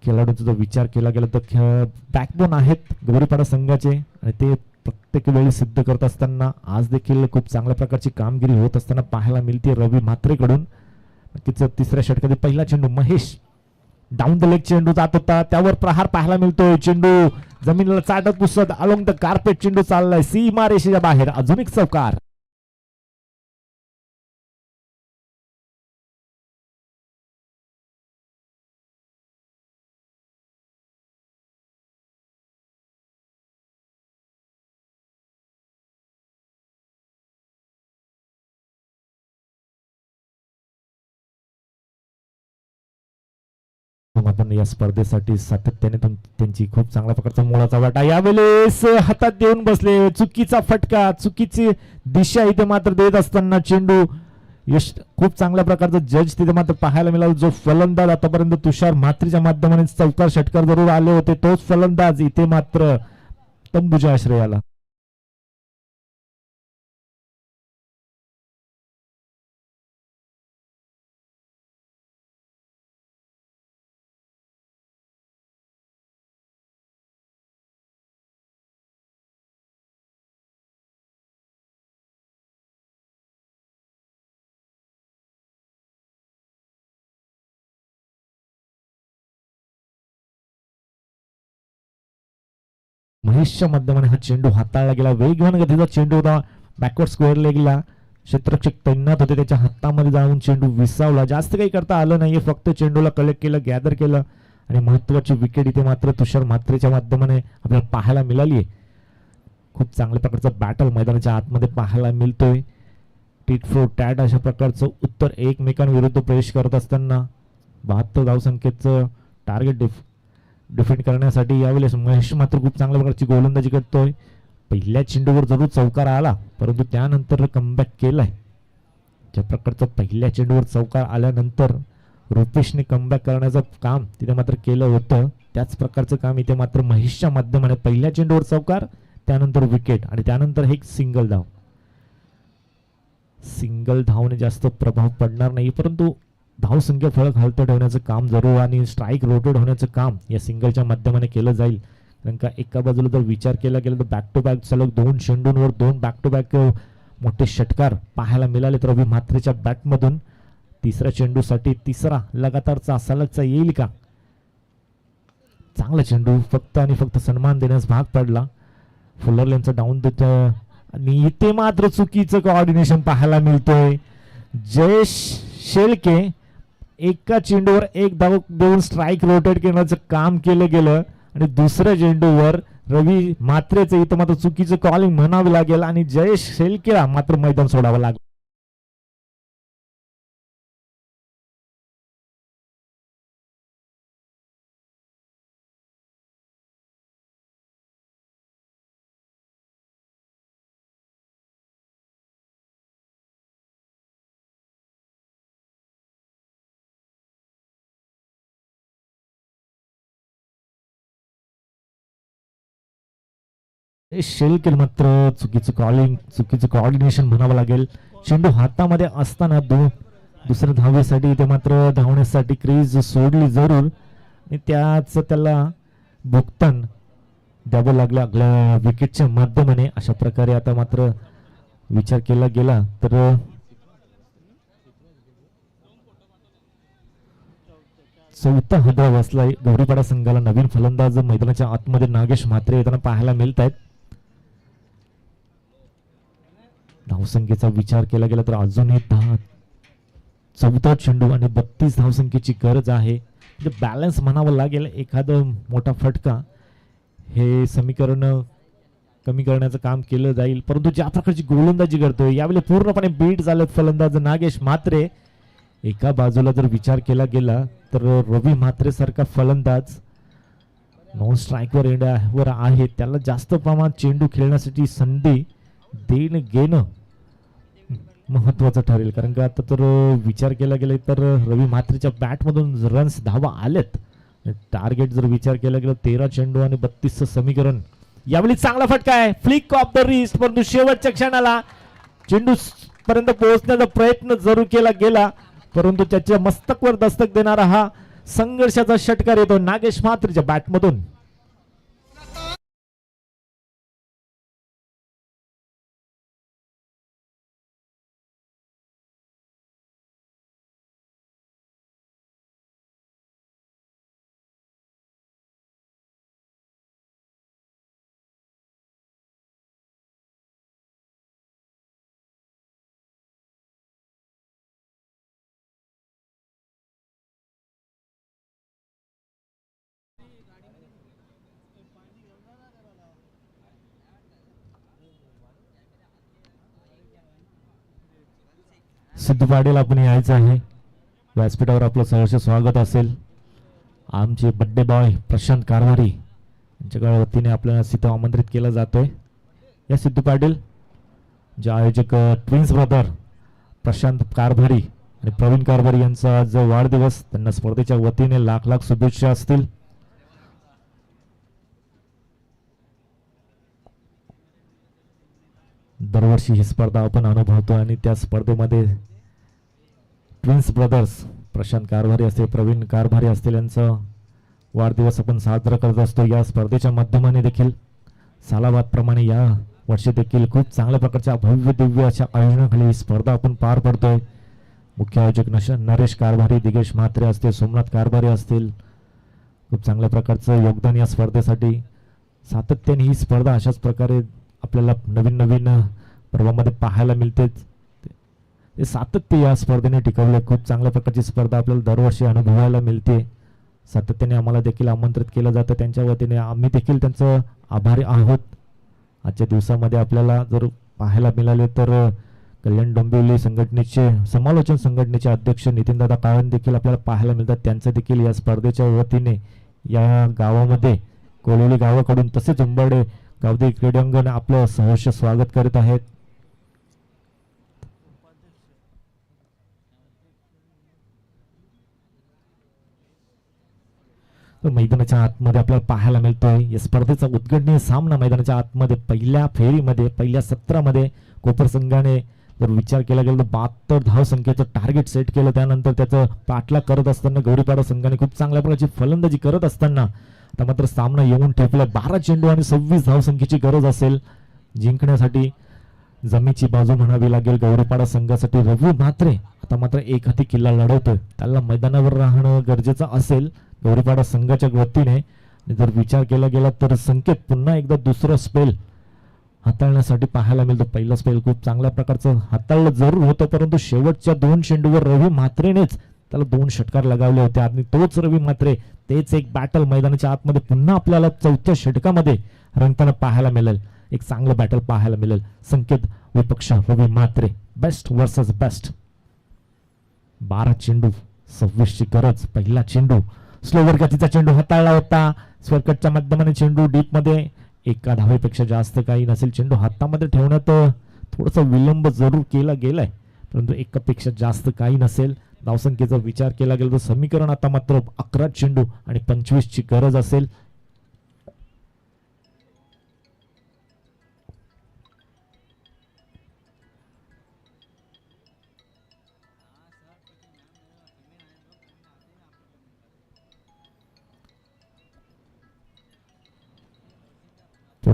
खेळाडूंचा जर विचार केला गेला तर बॅकबोन आहेत गौरीपाडा संघाचे आणि ते प्रत्येक वेळी सिद्ध करत असताना आज देखील खूप चांगल्या प्रकारची कामगिरी होत असताना पाहायला मिळते रवी म्हात्रेकडून. नक्कीच तिसऱ्या षटकातील पहिला चेंडू महेश डाऊन द लेग चेंडू जात होता त्यावर प्रहार पाहायला मिळतोय. चेंडू जमिनीला चाटत पुसत अलोंग द कार्पेट चेंडू चाललाय सीमा रेषेच्या बाहेर. अजून एक चौकार. आपण या स्पर्धेसाठी सातत्याने त्यांची खूप चांगल्या प्रकारचा मोलाचा वाटा यावेळेस हातात देऊन बसले. चुकीचा फटका चुकीची दिशा इथे मात्र देत असताना चेंडू यश खूप चांगल्या प्रकारचा जज तिथे मात्र पाहायला मिळाला. जो फलंदाज आतापर्यंत तुषार म्हात्रेच्या माध्यमाने चौकार षटकार जरूर आले होते तोच फलंदाज इथे मात्र तंबूच्या आश्रयाला. महेशच्या माध्यमाने हा चेंडू हाताळला गेला. वेगवान गतीचा चेंडू होता. बॅकवर्ड स्क्वेअर लेगला क्षेत्ररक्षक तैनात होते त्याच्या हातामध्ये जाऊन चेंडू विसावला. जास्त काही करता आलं नाहीये फक्त चेंडूला कलेक्ट केलं गॅदर केलं आणि महत्वाची विकेट इथे मात्र तुषार म्हात्रेच्या माध्यमाने आपल्याला पाहायला मिळाली आहे. खूप चांगल्या प्रकारचं बॅटल मैदानाच्या आतमध्ये पाहायला मिळतोय. टीट फॉर टॅट अशा प्रकारचं उत्तर एकमेकांविरुद्ध प्रवेश करत असताना 72 धावसंख्येचं टार्गेट डिफेंड करण्यासाठी यावेळेस महेश मात्र खूप चांगल्या प्रकारची गोलंदाजी करतोय. पहिल्या चेंडूवर जरूर चौकार आला परंतु त्यानंतर कमबॅक केलाय. ज्या प्रकारचं पहिल्या चेंडूवर चौकार आल्यानंतर रुपेशने कमबॅक करण्याचं काम तिथे मात्र केलं होतं त्याच प्रकारचं काम इथे मात्र महेशच्या माध्यमाने पहिल्या चेंडूवर चौकार त्यानंतर विकेट आणि त्यानंतर एक सिंगल धाव. सिंगल धावने जास्त प्रभाव पडणार नाही परंतु धावसंख्या फरक हलत ठेवण्याचं काम जरूर आणि स्ट्राईक रोटेट होण्याचं काम या सिंगलच्या माध्यमाने केलं जाईल. कारण का एका बाजूला जर विचार केला गेला तर बॅक टू बॅक सलग 2 चेंडूंवर 2 बॅक टू बॅक मोठे षटकार पाहायला मिळाले तर रवी म्हात्रेच्या बॅटमधून तिसऱ्या चेंडूसाठी तिसरा लगातारचा सलगचा येईल का. चांगला चेंडू फक्त आणि फक्त सन्मान देण्यास भाग पडला. फुलरलेनचा डाऊन देत आणि इथे मात्र चुकीचं कोऑर्डिनेशन पाहायला मिळतोय. जयेश शेळके एका चेंडूवर एक धाव देऊन स्ट्राईक रोटेट करण्याचं काम केलं गेलं आणि दुसऱ्या चेंडूवर रवी म्हात्रेचं इथं मात्र चुकीचं कॉलिंग म्हणावं लागेल आणि जयेश शेळकेला मात्र मैदान सोडावं लागेल. शेळके मात्र चुकीचं कॉलिंग चुकीचं कोऑर्डिनेशन म्हणावं लागेल. चेंडू हातामध्ये असताना दुसऱ्या धावेसाठी इथे मात्र धावण्यासाठी क्रीज सोडली जरूर आणि त्याच त्याला भुगतान द्यावं लागलं आपल्या विकेटच्या माध्यमाने. अशा प्रकारे आता मात्र विचार केला गेला तर चौथा हदरा बसलाय गौरीपाडा संघाला. नवीन फलंदाज मैदानाच्या आतमध्ये नागेश म्हात्रे येताना पाहायला मिळत आहेत. धावसंख्येचा विचार केला गेला तर अजूनही 14 चेंडू आणि 32 धावसंख्येची गरज आहे. म्हणजे बॅलन्स म्हणावं लागेल. एखादं मोठा फटका हे समीकरण कमी करण्याचं काम केलं जाईल, परंतु ज्या प्रकारची गोलंदाजी करतोय यावेळी पूर्णपणे बीट झालेत फलंदाज नागेश म्हात्रे. एका बाजूला जर विचार केला गेला तर रवी म्हात्रे सारखा फलंदाज नॉन स्ट्राईकवर येण्यावर आहे, त्याला जास्त प्रमाणात चेंडू खेळण्यासाठी संधी देणं घेणं महत्वाचं ठरेल. कारण का आता तर विचार केला गेला तर रवी म्हात्रेच्या बॅटमधून रन्स धावा आलेत. टार्गेट जर विचार केला गेला 13 चेंडू आणि 32चं समीकरण. यावेळी चांगला फटका आहे, फ्लिक ऑफ द रिस्ट, परंतु शेवटच्या क्षणाला चेंडू पर्यंत पोहोचण्याचा प्रयत्न जरूर केला गेला, परंतु त्याच्या मस्तकवर दस्तक देणारा हा संघर्षाचा षटकार येतो नागेश म्हात्रेच्या बॅटमधून. सिद्धू पाटील आपण यायचं आहे व्यासपीठावर. आपलं सहर्ष स्वागत असेल. आमचे बड्डे बॉय प्रशांत कारभारी यांच्या वतीने आपल्याला तिथं आमंत्रित केलं जातोय. या सिद्धू पाटील जे आयोजक ट्विन्स ब्रदर प्रशांत कारभारी आणि प्रवीण कारभारी यांचा आज वाढदिवस, त्यांना स्पर्धेच्या वतीने लाख लाख शुभेच्छा असतील. दरवर्षी ही स्पर्धा आपण अनुभवतो आणि त्या स्पर्धेमध्ये ट्विन्स ब्रदर्स प्रशांत कारभारी असतील, प्रवीण कारभारी असतील, यांचा वाढदिवस आपण साजरा करत असतो. या स्पर्धेच्या माध्यमाने देखील सालाबाद प्रमाणे या वर्षी देखील खूप चांगल्या प्रकारच्या भव्य दिव्य अशा आयोजनाखाली ही स्पर्धा आपण पार पडतोय. मुख्य आयोजक नरेश कारभारी, दिगेश म्हात्रे असतील, सोमनाथ कारभारी असतील, खूप चांगल्या प्रकारचं योगदान या स्पर्धेसाठी. सातत्याने ही स्पर्धा अशाच प्रकारे आपल्याला नवीन नवीन पर्वामध्ये पाहायला मिळते. ते सातत्य या स्पर्धेने टिकवले. खूप चांगल्या प्रकारची स्पर्धा आपल्याला दरवर्षी अनुभवायला मिळते. सातत्याने आम्हाला देखील आमंत्रित केलं जातं त्यांच्या वतीने. आम्ही देखील त्यांचं आभारी आहोत. आजच्या दिवसामध्ये आपल्याला जर पाहायला मिळाले तर कल्याण डोंबिवली संघटनेचे समालोचन संघटनेचे अध्यक्ष नितीनदादा काळन देखील आपल्याला पाहायला मिळतात. त्यांचं देखील या स्पर्धेच्या वतीने या गावामध्ये कोलोली गावाकडून तसेच उंबरडे गावदेवी क्रीडांगण आपलं सहर्ष स्वागत करीत आहेत. मैदानाच्या आतमध्ये आपल्याला पाहायला मिळतोय या स्पर्धेचा उद्घाटनीय सामना मैदानाच्या आतमध्ये पहिल्या फेरीमध्ये पहिल्या सत्रामध्ये कोपर संघाने जर विचार केला गेला तर 72 धावसंख्येचं टार्गेट सेट केलं. त्यानंतर त्याचं पाठलाग करत असताना गौरीपाडा संघाने खूप चांगल्या प्रकारची फलंदाजी करत असताना आता मात्र सामना येऊन ठेपला. 12 चेंडू आणि 26 धावसंख्येची गरज असेल जिंकण्यासाठी. जमीची बाजू म्हणावी लागेल गौरीपाडा संघासाठी. रवी म्हात्रे आता मात्र एक हाती किल्ला लढवतोय, त्याला मैदानावर राहणं गरजेचं असेल गौरीपाडा संघाच्या वतीने. जर विचार केला गेला तर संकेत पुन्हा एकदा दुसरं स्पेल हाताळण्यासाठी पाहायला मिळतो. पहिला स्पेल खूप चांगल्या प्रकारचं हाताळलं जरूर होतं, परंतु शेवटच्या 2 चेंडूवर रवी म्हात्रेनेच त्याला 2 षटकार लगावले होते आणि तोच रवी म्हात्रे तेच एक बॅटल मैदानाच्या आतमध्ये पुन्हा आपल्याला 4थ्या षटकामध्ये रंगताना पाहायला मिळेल. एक चांगलं बॅटल पाहायला मिळेल. संकेत विपक्ष रवी म्हात्रे, बेस्ट वर्सेस बेस्ट. 12 चेंडू 26 ची गरज. पहिला चेंडू स्लोवर गतीचा चेंडू हाताळला होता. स्क्वेअरकटच्या माध्यमाने चेंडू डीप मध्ये एका धावेपेक्षा जास्त काही नसेल. चेंडू हातामध्ये ठेवण्यात थोडासा विलंब जरूर केला गेलाय, परंतु एकापेक्षा जास्त काही नसेल. धावसंख्येचा विचार केला गेला तर समीकरण आता मात्र 11 चेंडू आणि 25 ची गरज असेल.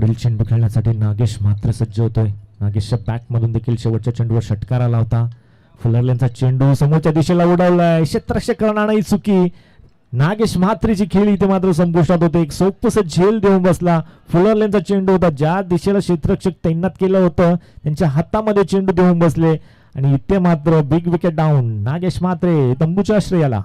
पुढील चेंडू खेळण्यासाठी नागेश मात्र सज्ज होतोय. नागेशच्या बॅटमधून देखील शेवटच्या चेंडूवर षटकार आला होता. फुलरलेंचा चेंडू समोरच्या दिशेला उडवलाय, क्षेत्ररक्षक नाही चुकी. नागेश म्हात्रेची खेळ इथे मात्र संपुष्टात होते. एक सोपस झेल देऊन बसला. फुलरलेंचा चेंडू होता, ज्या दिशेला क्षेत्ररक्षक तैनात केलं होतं त्यांच्या हातामध्ये चेंडू देऊन बसले आणि इथे मात्र big wicket down. Nagesh Mhatre तंबूच्या आश्रयाला.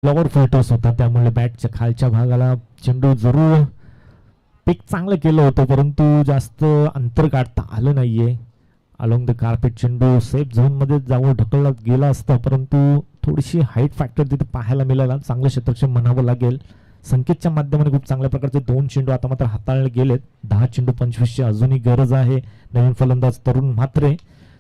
फ्लॉवर फोटोस होता, त्यामुळे बॅटच्या खालच्या भागाला चेंडू जरूर पिक चांगलं केलं होतं, परंतु जास्त अंतर काढता आलं नाहीये. अलोंग द कार्पेट चेंडू सेफ झोन मध्ये जाऊन ढकलला गेला असता, परंतु थोडीशी हाईट फॅक्टर तिथे पाहायला मिळाला. चांगलं क्षेत्ररक्षण म्हणावं लागेल. संकेतच्या माध्यमाने खूप चांगल्या प्रकारचे 2 चेंडू आता मात्र हाताळले गेलेत. 10 चेंडू 25 ची अजूनही गरज आहे. नवीन फलंदाज तरुण म्हात्रे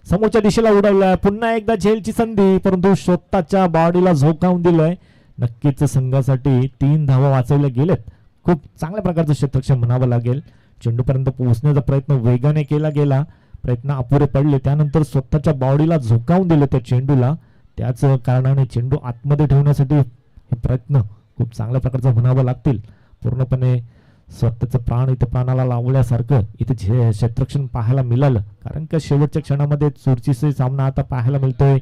समोरच्या दिशेला उडवलाय. पुन्हा एकदा झेलची संधी, परंतु स्वतःच्या बॉडीला झोकावून दिलंय. नक्कीच संघासाठी 3 धावा वाचवल्या गेलेत. खूप चांगल्या प्रकारचं क्षेत्ररक्षण म्हणावं लागेल. चेंडूपर्यंत पोहोचण्याचा प्रयत्न वेगाने केला गेला, प्रयत्न अपुरे पडले. त्यानंतर स्वतःच्या बॉडीला झोकावून दिलं त्या चेंडूला. त्याच कारणाने चेंडू आतमध्ये ठेवण्यासाठी हे प्रयत्न खूप चांगल्या प्रकारचं म्हणावं लागतील. पूर्णपणे स्वतःचं प्राण इथे प्राणाला लावल्यासारखं इथे क्षेत्ररक्षण पाहायला मिळालं, कारण का शेवटच्या क्षणामध्ये चुरशीचा सामना आता पाहायला मिळतोय.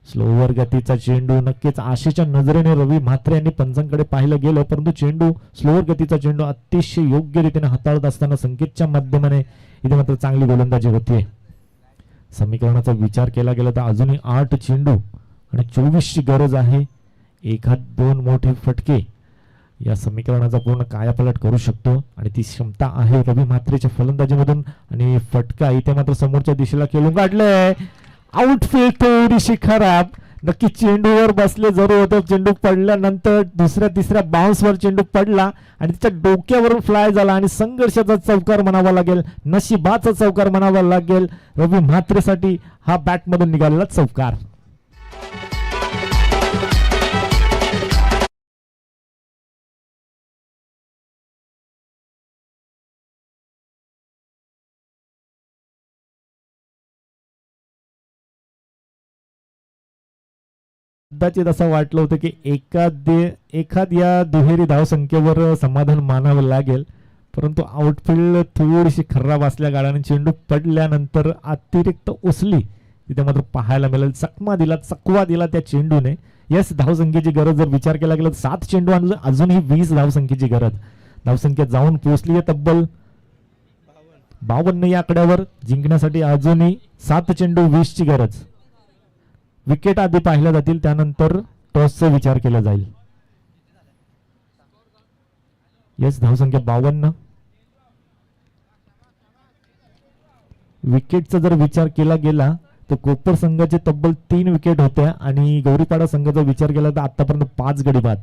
स्लोवर गतीचा चेंडू, नक्कीच आशेच्या नजरेने रवी म्हात्रे यांनी पंचांकडे पाहिलं गेलं, परंतु चेंडू स्लोवर गतीचा चेंडू अतिशय योग्य रीतीने हाताळत असताना संकेतच्या माध्यमाने इथे मात्र चांगली गोलंदाजी होतीये. समीकरणाचा विचार केला गेला तर अजूनही 8 चेंडू आणि 24 ची गरज आहे. 1-2 मोठे फटके या समीकरणाचा पूर्ण कायापालट करू शकतो आणि ती क्षमता आहे रवी म्हात्रेच्या फलंदाजीमधून. आणि फटका इथे मात्र समोरच्या दिशेला खेळून काढलंय. आउटफील्ड थोडीशी खराब, नक्की चेंडूवर बसले जरूर होतं. चेंडू पडल्यानंतर दुसऱ्या तिसऱ्या बाउन्सवर चेंडू पडला आणि त्याच्या डोक्यावरून फ्लाय झाला आणि संघर्षाचा चौकार म्हणावा लागेल, नशिबाचा चौकार म्हणावा लागेल. रवी म्हात्रेसाठी हा बॅटमधून निघालेला चौकार. कदाचित असं वाटलं होतं की एखाद्या दुहेरी धावसंख्येवर समाधान मानावं लागेल, परंतु आउटफील्ड थोडीशी खराब असल्या कारणाने चेंडू पडल्यानंतर अतिरिक्त उसली तिथे मात्र पाहायला मिळेल. चकवा दिला त्या चेंडूने. यस, धावसंख्येची गरज जर विचार केला गेला तर 7 चेंडू आणि अजूनही 20 धावसंख्येची गरज. धावसंख्या जाऊन पोहोचली आहे तब्बल 52 या आकड्यावर. जिंकण्यासाठी अजूनही 7 चेंडू 20 ची गरज. विकेट आधी पाहिल्या जातील, त्यानंतर टॉसचा विचार केला जाईल. येस, धावसंख्या 52. विकेटचा जर विचार केला गेला तर कोपर संघाचे तब्बल 3 विकेट होत्या आणि गौरीपाडा संघाचा विचार केला तर आतापर्यंत 5 गडी बाद.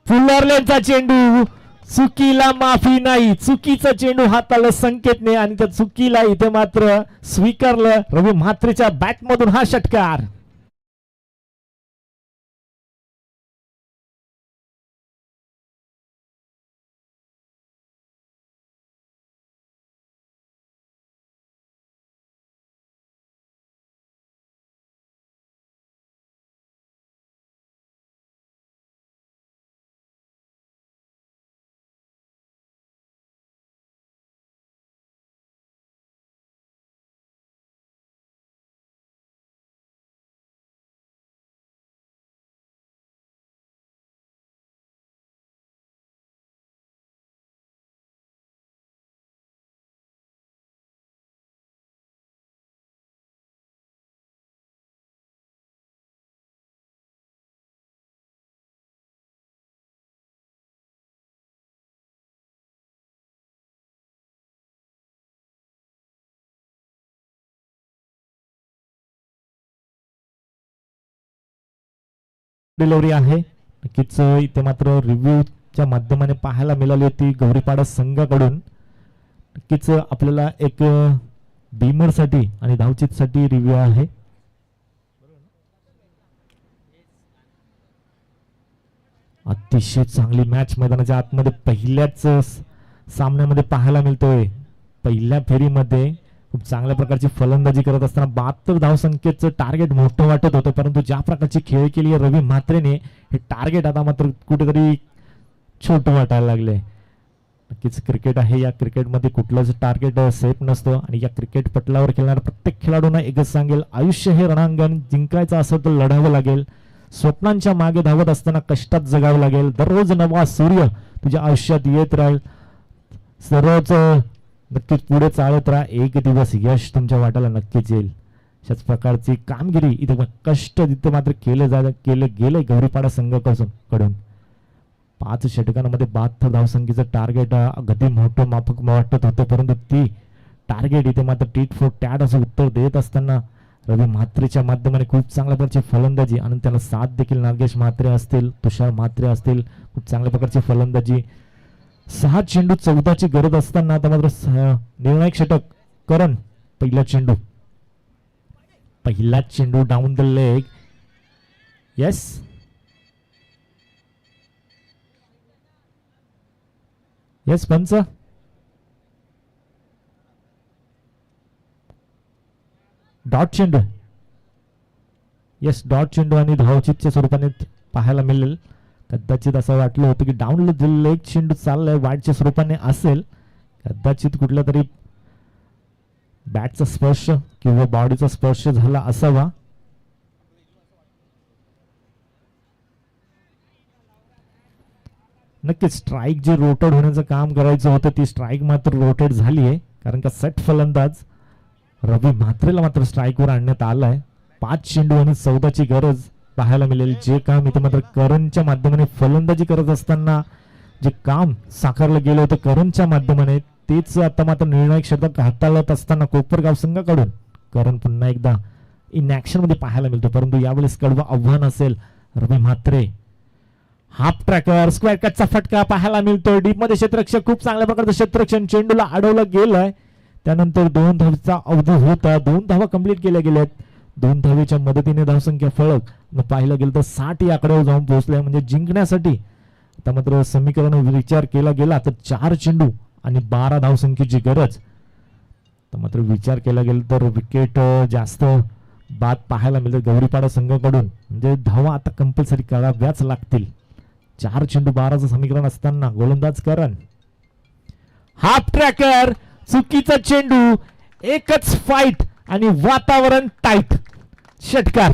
फुलरलेंचा चेंडू, चुकीला माफी नाही. चुकीचा चेंडू हाताला संकेतने आणि त्या चुकीला इथे मात्र स्वीकारलं. रवी म्हात्रेच्या बॅटमधून हा षटकार. डिलिव्हरी आहे. नक्कीच इथे मात्र रिव्ह्यूच्या माध्यमाने पाहायला मिळाली होती गौरीपाडा संघाकडून. नक्कीच आपल्याला एक बीमर साठी आणि धावचित साठी रिव्ह्यू आहे. अतिशय चांगली मॅच मैदानाच्या आतमध्ये पहिल्याच सामन्यामध्ये पाहायला मिळतोय. पहिल्या फेरीमध्ये खूप चांगल्या प्रकारची फलंदाजी करत असताना 72 धावसंख्येचं टार्गेट मोठं वाटत होतं, परंतु ज्या प्रकारची खेळ केली आहे रवी म्हात्रेने हे टार्गेट आता मात्र कुठेतरी छोटं वाटायला लागले. नक्कीच क्रिकेट आहे, या क्रिकेटमध्ये कुठलंच टार्गेट सेफ नसतं आणि या क्रिकेट पटलावर खेळणाऱ्या प्रत्येक खेळाडूंना एकच सांगेल, आयुष्य हे रणांगण, जिंकायचं असेल तर लढावं लागेल. स्वप्नांच्या मागे धावत असताना कष्टात जगावं लागेल. दररोज नवा सूर्य तुझ्या आयुष्यात येत राहील. सर्वच नक्कीच पुढे चालत राहा, एक दिवस यश तुमच्या वाट्याला नक्कीच येईल. अशाच प्रकारची कामगिरी इथे कष्ट इथे मात्र केले गेले गौरीपाडा संघाकडून. 5 षटकांमध्ये 72 धावसंख्येचं टार्गेट अगदी मोठं माफक वाटत होतं, परंतु ती टार्गेट इथे मात्र टीट फॉर टॅट असं उत्तर देत असताना रवी म्हात्रेच्या माध्यमाने खूप चांगल्या प्रकारची फलंदाजी आणि त्याला साथ देखील नागेश म्हात्रे असतील, तुषार म्हात्रे असतील, खूप चांगल्या प्रकारची फलंदाजी. 6 चेंडू 14ची गरज असताना आता मात्र निर्णायक षटक. करण पहिला चेंडू down the leg. Yes, yes पंच. डॉट चेंडू. येस, डॉट चेंडू आणि धावचितच्या स्वरूपाने पाहायला मिळेल. कदाचित असं वाटलं होतं की डाऊन लेग चेंडू चाललाय, वाईडच्या स्वरूपाने असेल. कदाचित कुठल्या तरी बॅटचा स्पर्श किंवा बॉडीचा स्पर्श झाला असावा. नक्कीच स्ट्राईक जे रोटेट होण्याचं काम करायचं होतं ती स्ट्राईक मात्र रोटेट झाली आहे, कारण का सेट फलंदाज रवी म्हात्रेला मात्र स्ट्राईकवर आणण्यात आलाय. 5 चेंडू आणि 14ची गरज पाहायला मिळेल. जे काम इथे मात्र करणच्या माध्यमाने फलंदाजी करत असताना जे काम साकारलं गेलं होतं करणच्या माध्यमाने, तेच आता मात्र निर्णायक षटक हाताळत असताना कोपरगाव संघाकडून करण पुन्हा एकदा इन ऍक्शन मध्ये पाहायला मिळतो, परंतु यावेळेस कडवं आव्हान असेल. रवी म्हात्रे हाफ ट्रॅकर स्क्वेअर कटचा फटका पाहायला मिळतोय. डीप मध्ये क्षेत्ररक्षक खूप चांगल्या प्रकारचं क्षेत्ररक्षण, चेंडूला अडवलं गेलंय. त्यानंतर 2 धावेचा अवधी होता, 2 धावा कंप्लीट केल्या गेल्यात. 2 धावेच्या मदतीने धावसंख्या फळक पाहिलं गेलं तर 60 या आकड्यावर जाऊन पोहोचलाय. म्हणजे जिंकण्यासाठी आता मात्र समीकरण विचार केला गेला तर 4 चेंडू आणि 12 धावसंख्येची गरज. तर मात्र विचार केला गेला तर विकेट जास्त बाद पाहायला मिळते गौरीपाडा संघाकडून. म्हणजे धावा आता कंपल्सरी कराव्याच लागतील. 4 चेंडू 12चं समीकरण असताना गोलंदाज करण. हाफ ट्रॅकर, चुकीचा चेंडू, एकच फाईट आणि वातावरण टाईट. षटकार.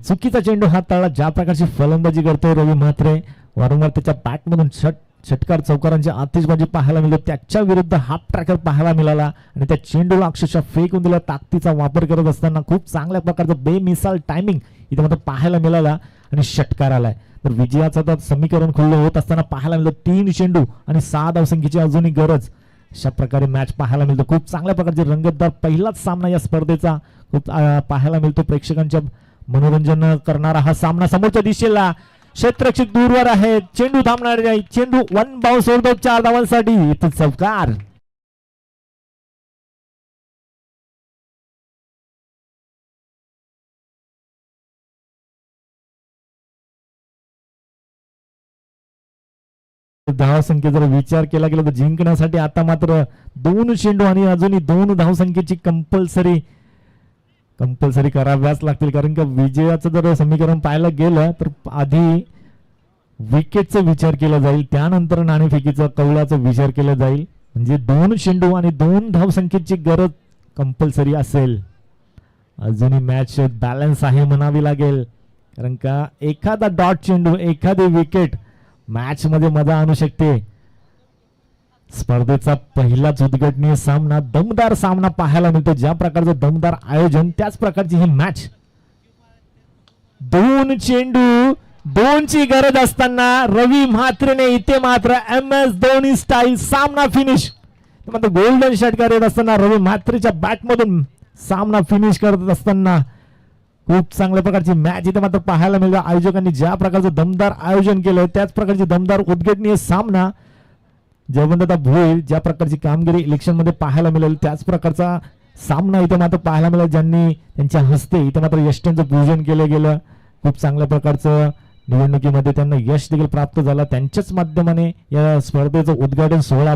चुकीचा चेंडू हाताळला. ज्या प्रकारची फलंदाजी करतोय रवी म्हात्रे, वारंवार त्याच्या बॅट मधून षटकार चौकारांची आतिषबाजी पाहायला मिळते. त्याच्या विरुद्ध हाफ ट्रॅकर पाहायला मिळाला आणि त्या चेंडूला अक्षरशः फेकून दिला. ताकदीचा वापर करत असताना खूप चांगल्या प्रकारचं बेमिसाल टायमिंग इथे मात्र पाहायला मिळाला आणि षटकार आलाय. तर विजयाचं आता समीकरण खुल्लं होत असताना पाहायला मिळतं 3 चेंडू आणि 6 धावसंख्येची अजूनही गरज. अशा प्रकारे मॅच पाहायला मिळतो. खूप चांगल्या प्रकारचे रंगतदार पहिलाच सामना या स्पर्धेचा खूप पाहायला मिळतो. प्रेक्षकांच्या मनोरंजन करणारा हा सामना. समोरच्या दिशेला क्षेत्ररक्षक दूरवर आहे, चेंडू थांबणार नाही. चेंडू 1 बाउन्स होतो 4 धावांसाठी. इथं चौकार. धावसंख्या जर विचार केला गेला तर जिंकण्यासाठी आता मात्र 2 चेंडू आणि अजूनही 2 धावसंख्येची कंपल्सरी कराव्याच लागतील, कारण का विजयाचं जर समीकरण पाहायला गेलं तर आधी विकेटचा विचार केला जाईल, त्यानंतर नाणेफेकीचा कौलाचा विचार केला जाईल. म्हणजे 2 चेंडू आणि 2 धावसंख्येची गरज कंपल्सरी असेल. अजूनही मॅच बॅलन्स आहे म्हणावी लागेल, कारण का एखादा डॉट चेंडू, एखादी विकेट मॅच मध्ये मजा आणू शकते. स्पर्धेचा पहिलाच उद्घाटनीय सामना, दमदार सामना पाहायला मिळतो. ज्या प्रकारचं दमदार आयोजन त्याच प्रकारची ही मॅच. दोन चेंडू दोनची गरज असताना रवी म्हात्रेने इथे मात्र MS धोनी स्टाईल सामना फिनिश. मात्र गोल्डन षटकार येत असताना रवी म्हात्रेच्या बॅटमधून सामना फिनिश करत असताना खूप चांगल्या प्रकारची मॅच इथे मात्र पाहायला मिळाली. आयोजकांनी ज्या प्रकारचं दमदार आयोजन केलं त्याच प्रकारची दमदार उद्घाटनीय सामना जयवंतदा भोईर ज्या प्रकारची कामगिरी इलेक्शन मध्ये पाहायला मिळेल त्याच प्रकारचा सामना इथे मात्र पाहायला मिळेल. ज्यांनी त्यांच्या हस्ते इथे मात्र यष्ट्यांचं पूजन केलं गेलं. खूप चांगल्या प्रकारचं निवडणुकीमध्ये त्यांना यश देखील प्राप्त झालं. त्यांच्याच माध्यमाने या स्पर्धेचं उद्घाटन सोहळा